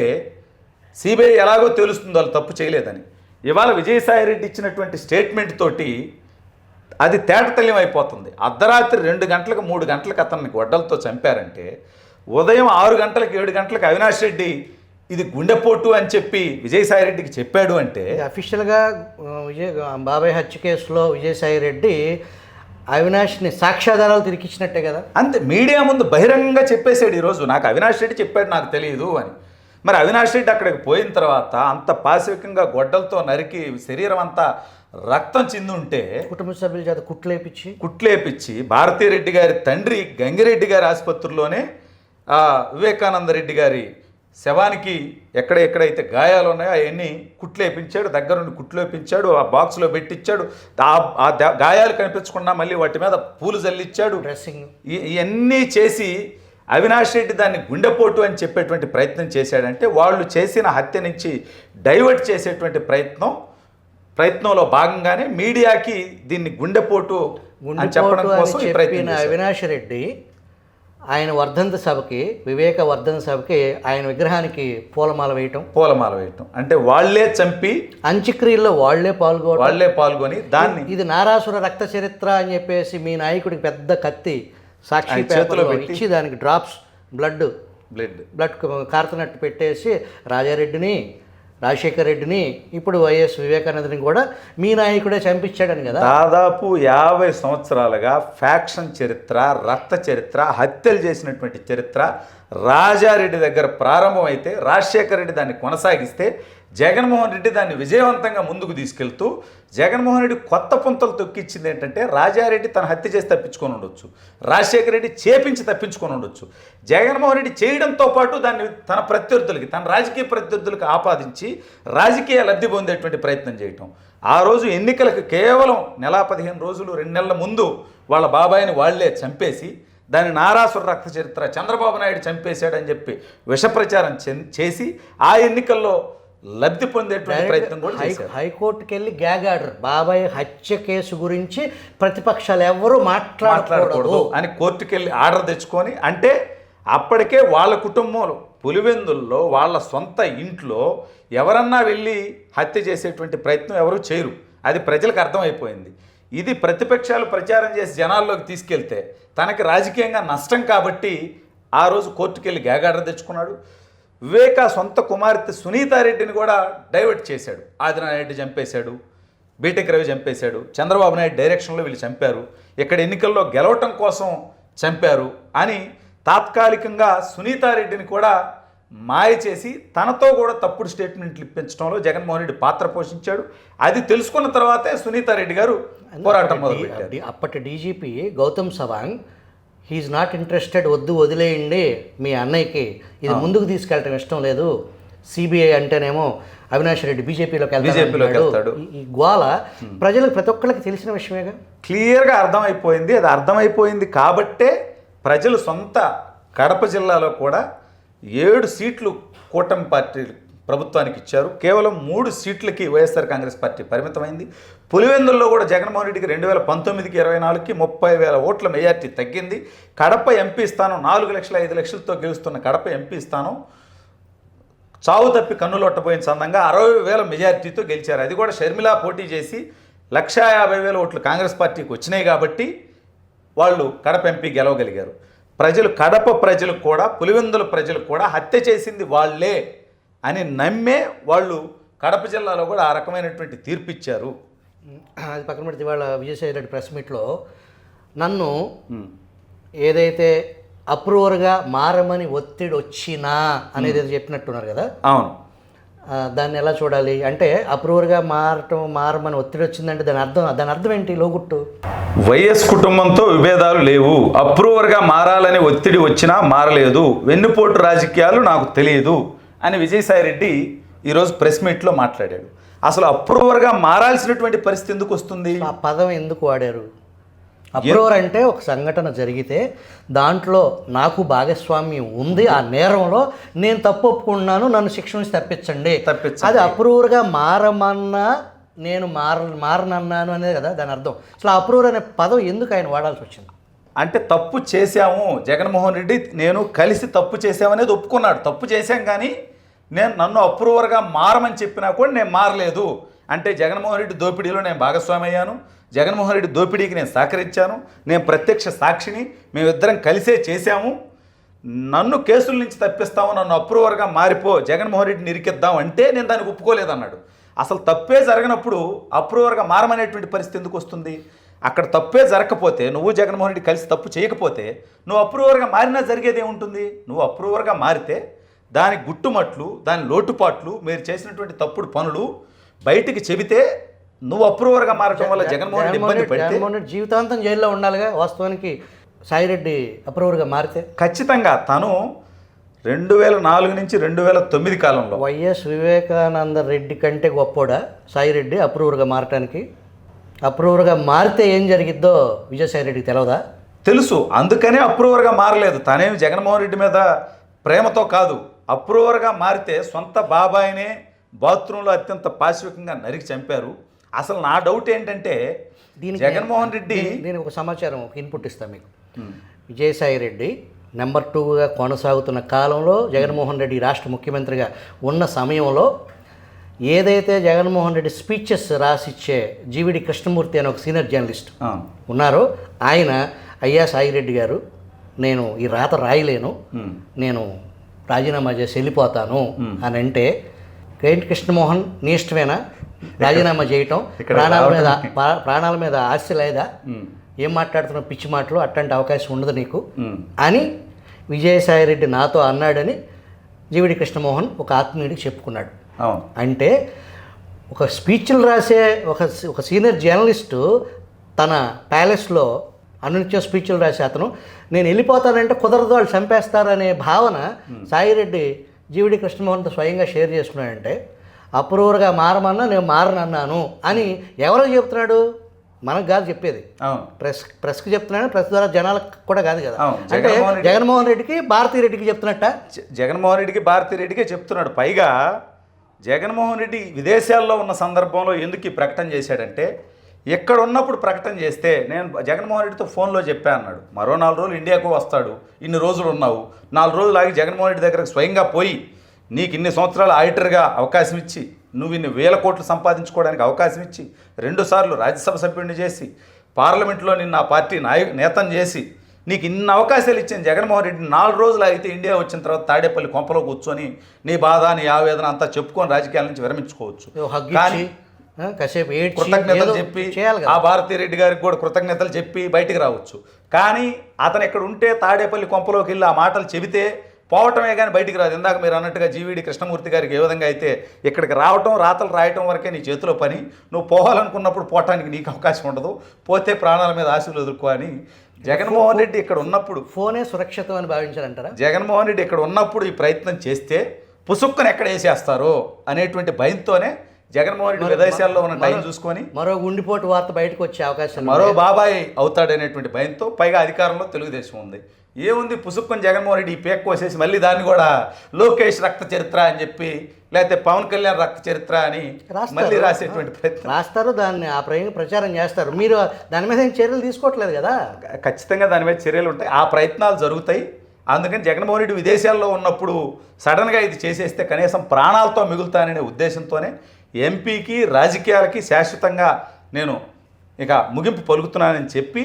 సిబిఐ ఎలాగో తెలుస్తుందో వాళ్ళు తప్పు చేయలేదని. ఇవాళ విజయసాయి రెడ్డి ఇచ్చినటువంటి స్టేట్మెంట్ తోటి అది తేటతెల్యం అయిపోతుంది. అర్ధరాత్రి 2 గంటలకు 3 గంటలకు అతన్ని గొడ్డలతో చంపారంటే ఉదయం 6 గంటలకు 7 గంటలకు అవినాష్ రెడ్డి ఇది గుండెపోటు అని చెప్పి విజయసాయి రెడ్డికి చెప్పాడు అంటే అఫీషియల్గా బాబాయ్ హత్య కేసులో విజయసాయి రెడ్డి అవినాష్ని సాక్ష్యాధారాలు తిరిగిచ్చినట్టే కదా. అంతే, మీడియా ముందు బహిరంగంగా చెప్పేశాడు ఈరోజు నాకు అవినాష్ రెడ్డి చెప్పాడు నాకు తెలియదు అని. మరి అవినాష్ రెడ్డి అక్కడికి పోయిన తర్వాత అంత పాశవికంగా గొడ్డలతో నరికి శరీరం అంతా రక్తం చిందుంటే కుటుంబ సభ్యుల చేత కుట్లేపించి భారతీరెడ్డి గారి తండ్రి గంగిరెడ్డి గారి ఆసుపత్రిలోనే వివేకానంద రెడ్డి గారి శవానికి ఎక్కడైతే గాయాలు ఉన్నాయో అవన్నీ కుట్లేపించాడు, దగ్గరుండి కుట్లేపించాడు, ఆ బాక్స్లో పెట్టించాడు. ఆ గాయాలు కనిపించకుండా మళ్ళీ వాటి మీద పూలు జల్లిచ్చాడు, డ్రెస్సింగ్ ఇవన్నీ చేసి అవినాష్ రెడ్డి దాన్ని గుండెపోటు అని చెప్పేటువంటి ప్రయత్నం చేశాడంటే వాళ్ళు చేసిన హత్య నుంచి డైవర్ట్ చేసేటువంటి ప్రయత్నంలో భాగంగానే మీడియాకి దీన్ని గుండెపోటు అని చెప్పడం కోసం ఈ ప్రయత్నం. అవినాష్ రెడ్డి ఆయన వర్ధంతి సభకి, వివేక వర్ధంతి సభకి ఆయన విగ్రహానికి పూలమాల వేయటం అంటే వాళ్లే చంపి అంత్యక్రియల్లో వాళ్లే పాల్గొని దాన్ని ఇది నారాసుర రక్త చరిత్ర అని చెప్పేసి మీ నాయకుడికి పెద్ద కత్తి సాక్షి చేతిలో ఇచ్చి దానికి డ్రాప్స్ బ్లడ్ కారుతున్నట్టు పెట్టేసి రాజారెడ్డిని, రాజశేఖర్ రెడ్డిని, ఇప్పుడు వైఎస్ వివేకానందని కూడా మీ నాయకుడే చంపించాడని కదా. దాదాపు 50 సంవత్సరాలుగా ఫ్యాక్షన్ చరిత్ర, రక్త చరిత్ర, హత్యలు చేసినటువంటి చరిత్ర రాజారెడ్డి దగ్గర ప్రారంభమైతే రాజశేఖర్ రెడ్డి దాన్ని కొనసాగిస్తే జగన్మోహన్ రెడ్డి దాన్ని విజయవంతంగా ముందుకు తీసుకెళ్తూ జగన్మోహన్ రెడ్డి కొత్త పుంతలు తొక్కిచ్చింది ఏంటంటే రాజారెడ్డి తన హత్య చేసి తప్పించుకొని ఉండొచ్చు, రాజశేఖర రెడ్డి చేపించి తప్పించుకొని ఉండొచ్చు. జగన్మోహన్ రెడ్డి చేయడంతో పాటు దాన్ని తన ప్రత్యర్థులకి, తన రాజకీయ ప్రత్యర్థులకు ఆపాదించి రాజకీయ లబ్ధి పొందేటువంటి ప్రయత్నం చేయటం. ఆ రోజు ఎన్నికలకు కేవలం 15 రోజులు 2 నెలల ముందు వాళ్ళ బాబాయిని వాళ్లే చంపేసి దాన్ని నారాసుర రక్త చరిత్ర చంద్రబాబు నాయుడు చంపేశాడని చెప్పి విష ప్రచారం చేసి ఆ ఎన్నికల్లో లబ్ధి పొందేటువంటి ప్రయత్నం కూడా చేశారు. హైకోర్టుకి వెళ్ళి గ్యాగ్ ఆర్డర్, బాబాయ్ హత్య కేసు గురించి ప్రతిపక్షాలు ఎవరు మాట్లాడకూడదు అని కోర్టుకి వెళ్ళి ఆర్డర్ తెచ్చుకొని, అంటే అప్పటికే వాళ్ళ కుటుంబంలో పులివెందుల్లో వాళ్ళ సొంత ఇంట్లో ఎవరన్నా వెళ్ళి హత్య చేసేటువంటి ప్రయత్నం ఎవరు చేయరు. అది ప్రజలకు అర్థమైపోయింది. ఇది ప్రతిపక్షాలు ప్రచారం చేసి జనాల్లోకి తీసుకెళ్తే తనకి రాజకీయంగా నష్టం కాబట్టి ఆ రోజు కోర్టుకి వెళ్ళి గ్యాగ్ ఆర్డర్ తెచ్చుకున్నాడు. వివేక సొంత కుమార్తె సునీతారెడ్డిని కూడా డైవర్ట్ చేశాడు. ఆదినారెడ్డి చంపేశాడు, బీటెక్ రవి చంపేశాడు, చంద్రబాబు నాయుడు డైరెక్షన్లో వీళ్ళు చంపారు, ఇక్కడ ఎన్నికల్లో గెలవటం కోసం చంపారు అని తాత్కాలికంగా సునీతారెడ్డిని కూడా మాయ చేసి తనతో కూడా తప్పుడు స్టేట్మెంట్లు ఇప్పించడంలో జగన్మోహన్ రెడ్డి పాత్ర పోషించాడు. అది తెలుసుకున్న తర్వాతే సునీతారెడ్డి గారు పోరాటం మొదలుపెట్టారు. అప్పటి DGP Gautam Sawang he is not interested, వద్దు వదిలేయండి మీ అన్నయ్యకి, ఇది ముందుకు తీసుకెళ్ళటం ఇష్టం లేదు, సిబిఐ అంటేనేమో అవినాష్ రెడ్డి బీజేపీలోకి వెళ్తాడు. ఈ గోల ప్రజలకు ప్రతి ఒక్కరికి తెలిసిన విషయమేగా, క్లియర్గా అర్థమైపోయింది. అది అర్థమైపోయింది కాబట్టే ప్రజలు సొంత కడప జిల్లాలో కూడా 7 సీట్లు కూటమి పార్టీ ప్రభుత్వానికి ఇచ్చారు. కేవలం 3 సీట్లకి వైఎస్ఆర్ కాంగ్రెస్ పార్టీ పరిమితమైంది. పులివెందుల్లో కూడా జగన్మోహన్ రెడ్డికి 2019కి 24కి 30,000 ఓట్ల మెజార్టీ తగ్గింది. కడప ఎంపీ స్థానం 4,05,00,000తో గెలుస్తున్న కడప ఎంపీ స్థానం చావు తప్పి కన్నులొట్టబోయిన సందంగా 60,000 మెజార్టీతో గెలిచారు. అది కూడా షర్మిల పోటీ చేసి 1,50,000 ఓట్లు కాంగ్రెస్ పార్టీకి వచ్చినాయి కాబట్టి వాళ్ళు కడప ఎంపీ గెలవగలిగారు. కడప ప్రజలు కూడా, పులివెందుల ప్రజలు కూడా హత్య చేసింది వాళ్ళే అని నమ్మే వాళ్ళు కడప జిల్లాలో కూడా ఆ రకమైనటువంటి తీర్పు ఇచ్చారు. అది పక్కన పెడితే ఇవాళ విజయసాయి రెడ్డి ప్రెస్ మీట్లో నన్ను ఏదైతే అప్రూవర్గా మారమని ఒత్తిడి వచ్చినా అనేది చెప్పినట్టున్నారు కదా. అవును, దాన్ని ఎలా చూడాలి అంటే అప్రూవర్గా మారమని ఒత్తిడి వచ్చిందంటే దాని అర్థం ఏంటి? లోగుట్టు వైఎస్ కుటుంబంతో విభేదాలు లేవు, అప్రూవర్గా మారాలని ఒత్తిడి వచ్చినా మారలేదు, వెన్నుపోటు రాజకీయాలు నాకు తెలియదు అని విజయసాయి రెడ్డి ఈరోజు ప్రెస్ మీట్లో మాట్లాడాడు. అసలు అప్రూవర్గా మారాల్సినటువంటి పరిస్థితి ఎందుకు వస్తుంది? ఆ పదం ఎందుకు వాడారు? అప్రూవర్ అంటే ఒక సంఘటన జరిగితే దాంట్లో నాకు భాగస్వామ్యం ఉంది, ఆ నేరంలో నేను తప్పు ఒప్పుకున్నాను, నన్ను శిక్ష నుంచి తప్పించండి. అది అప్రూవర్గా మారమన్నా నేను మారనన్నాను అనేది కదా దాని అర్థం. అసలు అప్రూవర్ అనే పదం ఎందుకు ఆయన వాడాల్సి వచ్చింది? అంటే తప్పు చేశాము, జగన్మోహన్ రెడ్డి నేను కలిసి తప్పు చేశామనేది ఒప్పుకున్నాడు. తప్పు చేశాం కానీ నన్ను అప్రూవర్గా మారమని చెప్పినా కూడా నేను మారలేదు అంటే జగన్మోహన్ రెడ్డి దోపిడీలో నేను భాగస్వామి అయ్యాను, జగన్మోహన్ రెడ్డి దోపిడీకి నేను సహకరించాను, నేను ప్రత్యక్ష సాక్షిని, మేమిద్దరం కలిసే చేశాము, నన్ను కేసుల నుంచి తప్పిస్తాము, నన్ను అప్రూవర్గా మారిపో, జగన్మోహన్ రెడ్డిని ఇరికిద్దాం అంటే నేను దానికి ఒప్పుకోలేదన్నాడు. అసలు తప్పే జరగనప్పుడు అప్రూవర్గా మారమనేటువంటి పరిస్థితి ఎందుకు వస్తుంది? అక్కడ తప్పే జరగకపోతే, నువ్వు జగన్మోహన్ రెడ్డి కలిసి తప్పు చేయకపోతే నువ్వు అప్రూవర్గా మారినా జరిగేది ఏముంటుంది? నువ్వు అప్రూవర్గా మారితే దాని గుట్టుమట్లు, దాని లోటుపాట్లు, మీరు చేసినటువంటి తప్పుడు పనులు బయటికి చెబితే నువ్వు అప్రూవర్గా మారటం వల్ల జగన్మోహన్ రెడ్డి ఇబ్బంది పడితే జీవితాంతం జైల్లో ఉండాలిగా. వాస్తవానికి సాయిరెడ్డి అప్రూవర్గా మారితే ఖచ్చితంగా తను 2004 నుంచి 2009 కాలంలో వైఎస్ వివేకానంద రెడ్డి కంటే గొప్పోడా సాయిరెడ్డి అప్రూవర్గా మారటానికి? అప్రూవర్గా మారితే ఏం జరిగిద్దో విజయసాయి రెడ్డికి తెలియదా? తెలుసు, అందుకనే అప్రూవర్గా మారలేదు. తనేమి జగన్మోహన్ రెడ్డి మీద ప్రేమతో కాదు. అప్రూవర్గా మారితే సొంత బాబాయినే బాత్రూంలో అత్యంత పాశవికంగా నరికి చంపారు. అసలు నా డౌట్ ఏంటంటే జగన్మోహన్ రెడ్డి, నేను ఒక సమాచారం ఇన్పుట్ ఇస్తాను మీకు. విజయసాయి రెడ్డి నెంబర్ 2గా కొనసాగుతున్న కాలంలో జగన్మోహన్ రెడ్డి రాష్ట్ర ముఖ్యమంత్రిగా ఉన్న సమయంలో ఏదైతే జగన్మోహన్ రెడ్డి స్పీచెస్ రాసిచ్చే జీవిడి కృష్ణమూర్తి అనే ఒక సీనియర్ జర్నలిస్ట్ ఉన్నారో ఆయన, అయ్యా సాయిరెడ్డి గారు నేను ఈ రాత రాయలేను, నేను రాజీనామా చేసి వెళ్ళిపోతాను అని అంటే, ఏంటి కృష్ణమోహన్ నీ ఇష్టమేనా రాజీనామా చేయటం? ప్రాణాల మీద ఆశ లేదా? ఏం మాట్లాడుతున్న పిచ్చి మాటలు, అట్లాంటి అవకాశం ఉండదు నీకు అని విజయసాయి రెడ్డి నాతో అన్నాడని జీవిడి కృష్ణమోహన్ ఒక ఆత్మీయుడికి చెప్పుకున్నాడు. అంటే ఒక స్పీచ్లు రాసే ఒక సీనియర్ జర్నలిస్టు తన ప్యాలెస్లో అనునిత్యం స్పీచ్లు రాసే అతను నేను వెళ్ళిపోతానంటే కుదరదు, వాళ్ళు చంపేస్తారనే భావన సాయిరెడ్డి జీవిడి కృష్ణమోహన్తో స్వయంగా షేర్ చేసుకున్నాడంటే అప్రూవర్గా మారమన్నా నేను మారనన్నాను అని ఎవరో చెప్తున్నాడు? మనకు కాదు చెప్పేది, ప్రెస్కి చెప్తున్నాడు. ప్రెస్ ద్వారా జనాలకు కూడా కాదు కదా. అంటే జగన్మోహన్ రెడ్డికి భారతీ రెడ్డికి చెప్తున్నట్ట? జగన్మోహన్ రెడ్డికి భారతీ రెడ్డికే చెప్తున్నాడు. పైగా జగన్మోహన్ రెడ్డి విదేశాల్లో ఉన్న సందర్భంలో ఎందుకు ఈ ప్రకటన చేశాడంటే, ఎక్కడ ఉన్నప్పుడు ప్రకటన చేస్తే నేను జగన్మోహన్ రెడ్డితో ఫోన్లో చెప్పా అన్నాడు. మరో 4 రోజులు ఇండియాకు వస్తాడు, ఇన్ని రోజులు ఉన్నావు, 4 రోజులు ఆగి జగన్మోహన్ రెడ్డి దగ్గరకు స్వయంగా పోయి నీకు ఇన్ని సంవత్సరాలు ఆడిటర్గా అవకాశం ఇచ్చి, నువ్వు ఇన్ని 1000 కోట్లు సంపాదించుకోవడానికి అవకాశం ఇచ్చి, 2 సార్లు రాజ్యసభ సభ్యుడిని చేసి, పార్లమెంట్లో నిన్న ఆ పార్టీ నేతను చేసి, నీకు ఇన్ని అవకాశాలు ఇచ్చిన జగన్మోహన్ రెడ్డి 4 రోజులు అయితే ఇండియా వచ్చిన తర్వాత తాడేపల్లి కొంపలో కూర్చొని నీ బాధ, నీ ఆవేదన అంతా చెప్పుకొని రాజకీయాల నుంచి విరమించుకోవచ్చు. కానీ కాసేపు ఏడ్చి కృతజ్ఞతలు ఏదో చెప్పి చేయాలి ఆ కదా. భారతీరెడ్డి గారికి కూడా కృతజ్ఞతలు చెప్పి బయటికి రావచ్చు. కానీ అతను ఇక్కడ ఉంటే తాడేపల్లి కొంపలోకి వెళ్ళి ఆ మాటలు చెబితే పోవటమే కానీ బయటికి రాదు. ఇందాక మీరు అన్నట్టుగా జీవీడి కృష్ణమూర్తి గారికి ఏ విధంగా అయితే ఇక్కడికి రావటం రాతలు రాయటం వరకే నీ చేతిలో పని, నువ్వు పోవాలనుకున్నప్పుడు పోవటానికి నీకు అవకాశం ఉండదు, పోతే ప్రాణాల మీద ఆశలు వదులుకో అని జగన్మోహన్ రెడ్డి ఇక్కడ ఉన్నప్పుడు, ఫోనే సురక్షితం అని భావించారంటారా? జగన్మోహన్ రెడ్డి ఇక్కడ ఉన్నప్పుడు ఈ ప్రయత్నం చేస్తే పుసుక్కను ఎక్కడ వేసేస్తారో అనేటువంటి భయంతోనే జగన్మోహన్ రెడ్డి విదేశాల్లో ఉన్న టైం చూసుకొని మరో గుండిపోటు వార్త బయటకు వచ్చే అవకాశం మరో బాబాయ్ అవుతాడనేటువంటి భయంతో, పైగా అధికారంలో తెలుగుదేశం ఉంది, ఏముంది పుసుక్కని జగన్మోహన్ రెడ్డి ఈ పేక్ కోసేసి మళ్ళీ దాన్ని కూడా లోకేష్ రక్త చరిత్ర అని చెప్పి, లేకపోతే పవన్ కళ్యాణ్ రక్త చరిత్ర అని మళ్ళీ రాసేటువంటి ప్రయత్నం రాస్తారు. దాన్ని ఆ ప్రచారం చేస్తారు. మీరు దాని మీద ఏం చర్యలు తీసుకోవట్లేదు కదా? ఖచ్చితంగా దాని మీద చర్యలు ఉంటాయి, ఆ ప్రయత్నాలు జరుగుతాయి. అందుకని జగన్మోహన్ రెడ్డి విదేశాల్లో ఉన్నప్పుడు సడన్గా ఇది చేసేస్తే కనీసం ప్రాణాలతో మిగులుతాననే ఉద్దేశంతోనే ఎంపీకి రాజకీయాలకి శాశ్వతంగా నేను ఇక ముగింపు పలుకుతున్నానని చెప్పి,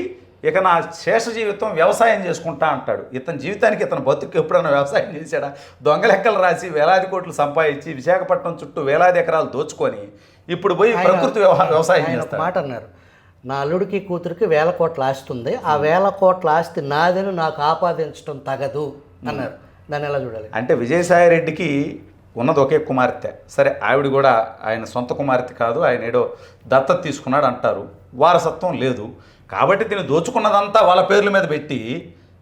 ఇక నా శేష జీవితం వ్యవసాయం చేసుకుంటా అంటాడు. ఇతని జీవితానికి ఇతను బతుకు ఎప్పుడైనా వ్యవసాయం చేశాడా? దొంగ లెక్కలు రాసి వేలాది కోట్లు సంపాదించి విశాఖపట్నం చుట్టూ వేలాది ఎకరాలు దోచుకొని ఇప్పుడు పోయి ప్రకృతి వ్యవసాయం చేస్తాడు. మాట అన్నారు, నా అల్లుడికి కూతురికి 1000 కోట్ల ఆస్తి ఉంది, ఆ 1000 కోట్ల ఆస్తి నాదని నాకు ఆపాదించడం తగదు అన్నారు. దాన్ని ఎలా చూడాలి? అంటే విజయసాయి రెడ్డికి ఉన్నది ఒకే కుమార్తె, సరే ఆవిడ కూడా ఆయన సొంత కుమార్తె కాదు, ఆయన ఏడో దత్తత తీసుకున్నాడు అంటారు, వారసత్వం లేదు కాబట్టి దీన్ని దోచుకున్నదంతా వాళ్ళ పేర్ల మీద పెట్టి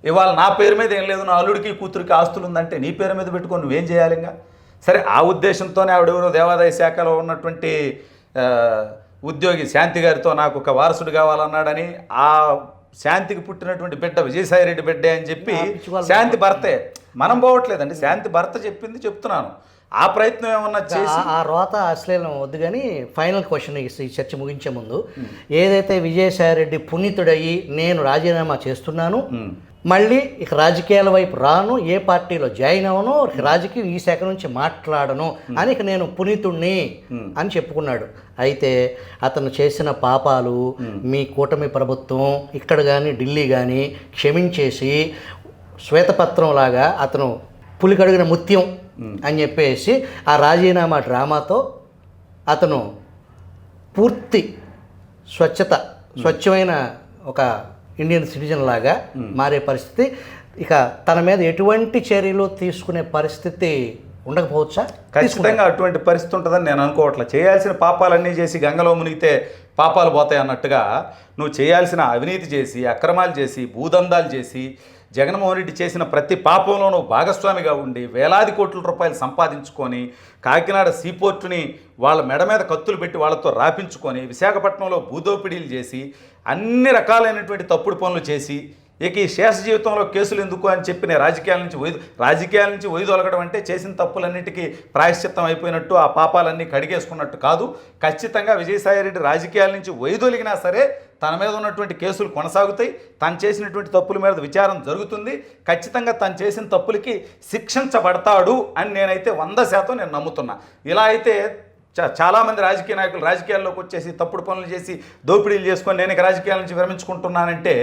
ఇవాళ నా పేరు మీద ఏం లేదు, నా అల్లుడికి కూతురికి ఆస్తులు ఉందంటే నీ పేరు మీద పెట్టుకొని నువ్వేం చేయాలి? ఇంకా సరే ఆ ఉద్దేశంతోనే ఆవిడెవరో దేవాదాయ శాఖలో ఉన్నటువంటి ఉద్యోగి శాంతి గారితో నాకు ఒక వారసుడు కావాలన్నాడని, ఆ శాంతికి పుట్టినటువంటి బిడ్డ విజయసాయి రెడ్డి బిడ్డే అని చెప్పి శాంతి భర్తే, మనం పోవట్లేదండి, శాంతి భర్త చెప్పింది చెప్తున్నాను. ఆ ప్రయత్నం ఏమన్నా చేసి ఆ రోత అశ్లీలం వద్దు. కానీ ఫైనల్ క్వశ్చన్ ఈ చర్చ ముగించే ముందు, ఏదైతే విజయసాయి రెడ్డి పునీతుడయ్యి నేను రాజీనామా చేస్తున్నాను, మళ్ళీ ఇక రాజకీయాల వైపు రాను, ఏ పార్టీలో జాయిన్ అవను, రాజకీయం ఈ శాఖ నుంచి మాట్లాడను అని ఇక నేను పునీతుణ్ణి అని చెప్పుకున్నాడు. అయితే అతను చేసిన పాపాలు మీ కూటమి ప్రభుత్వం ఇక్కడ కానీ ఢిల్లీ కానీ క్షమించేసి శ్వేతపత్రం లాగా అతను పులికడిగిన ముత్యం అని చెప్పేసి ఆ రాజీనామా డ్రామాతో అతను పూర్తి స్వచ్ఛమైన ఒక ఇండియన్ సిటిజన్ లాగా మారే పరిస్థితి, ఇక తన మీద ఎటువంటి చర్యలు తీసుకునే పరిస్థితి ఉండకపోవచ్చా? ఖచ్చితంగా అటువంటి పరిస్థితి ఉంటుందని నేను అనుకోవట్లేదు. చేయాల్సిన పాపాలన్నీ చేసి గంగలో మునిగితే పాపాలు పోతాయి అన్నట్టుగా నువ్వు చేయాల్సిన అవినీతి చేసి, అక్రమాలు చేసి, భూదందాలు చేసి, జగన్మోహన్ రెడ్డి చేసిన ప్రతి పాపంలోనూ భాగస్వామిగా ఉండి వేలాది కోట్ల రూపాయలు సంపాదించుకొని కాకినాడ సీపోర్టుని వాళ్ళ మెడ మీద కత్తులు పెట్టి వాళ్ళతో రాపించుకొని విశాఖపట్నంలో భూదోపిడీలు చేసి అన్ని రకాలైనటువంటి తప్పుడు పనులు చేసి ఇక ఈ శేష జీవితంలో కేసులు ఎందుకు అని చెప్పి నేను రాజకీయాల నుంచి వైదొలగడం అంటే చేసిన తప్పులన్నిటికీ ప్రాయశ్చిత్తం అయిపోయినట్టు, ఆ పాపాలన్నీ కడిగేసుకున్నట్టు కాదు. ఖచ్చితంగా విజయసాయిరెడ్డి రాజకీయాల నుంచి వైదొలిగినా సరే తన మీద ఉన్నటువంటి కేసులు కొనసాగుతాయి, తను చేసినటువంటి తప్పుల మీద విచారణ జరుగుతుంది, ఖచ్చితంగా తను చేసిన తప్పులకి శిక్షించబడతాడు అని నేనైతే 100% నేను నమ్ముతున్నా. ఇలా అయితే చాలామంది రాజకీయ నాయకులు రాజకీయాల్లోకి వచ్చేసి తప్పుడు పనులు చేసి దోపిడీలు చేసుకొని నేను ఇక రాజకీయాల నుంచి విరమించుకుంటున్నానంటే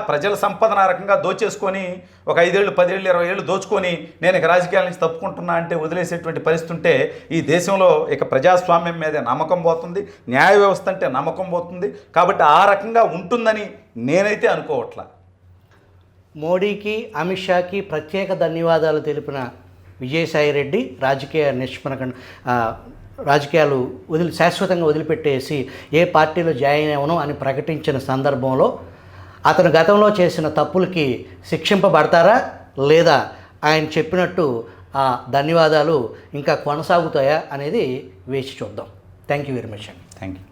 ప్రజల సంపదన ఆ రకంగా దోచేసుకొని ఒక 5 ఏళ్ళు 10 ఏళ్ళు 20 ఏళ్ళు దోచుకొని నేను ఇక రాజకీయాల నుంచి తప్పుకుంటున్నా అంటే వదిలేసేటువంటి పరిస్థితి ఉంటే ఈ దేశంలో ఇక ప్రజాస్వామ్యం మీద నమ్మకం పోతుంది, న్యాయ వ్యవస్థ అంటే నమ్మకం పోతుంది. కాబట్టి ఆ రకంగా ఉంటుందని నేనైతే అనుకోవట్లా. మోడీకి అమిత్ షాకి ప్రత్యేక ధన్యవాదాలు తెలిపిన విజయసాయి రెడ్డి రాజకీయాలు శాశ్వతంగా వదిలిపెట్టేసి ఏ పార్టీలో జాయిన్ అవ్వను అని ప్రకటించిన సందర్భంలో అతను గతంలో చేసిన తప్పులకి శిక్షింపబడతారా లేదా ఆయన చెప్పినట్టు ఆ ధన్యవాదాలు ఇంకా కొనసాగుతాయా అనేది వేచి చూద్దాం. థ్యాంక్ యూ వెరీ మచ్ అండి. Thank you.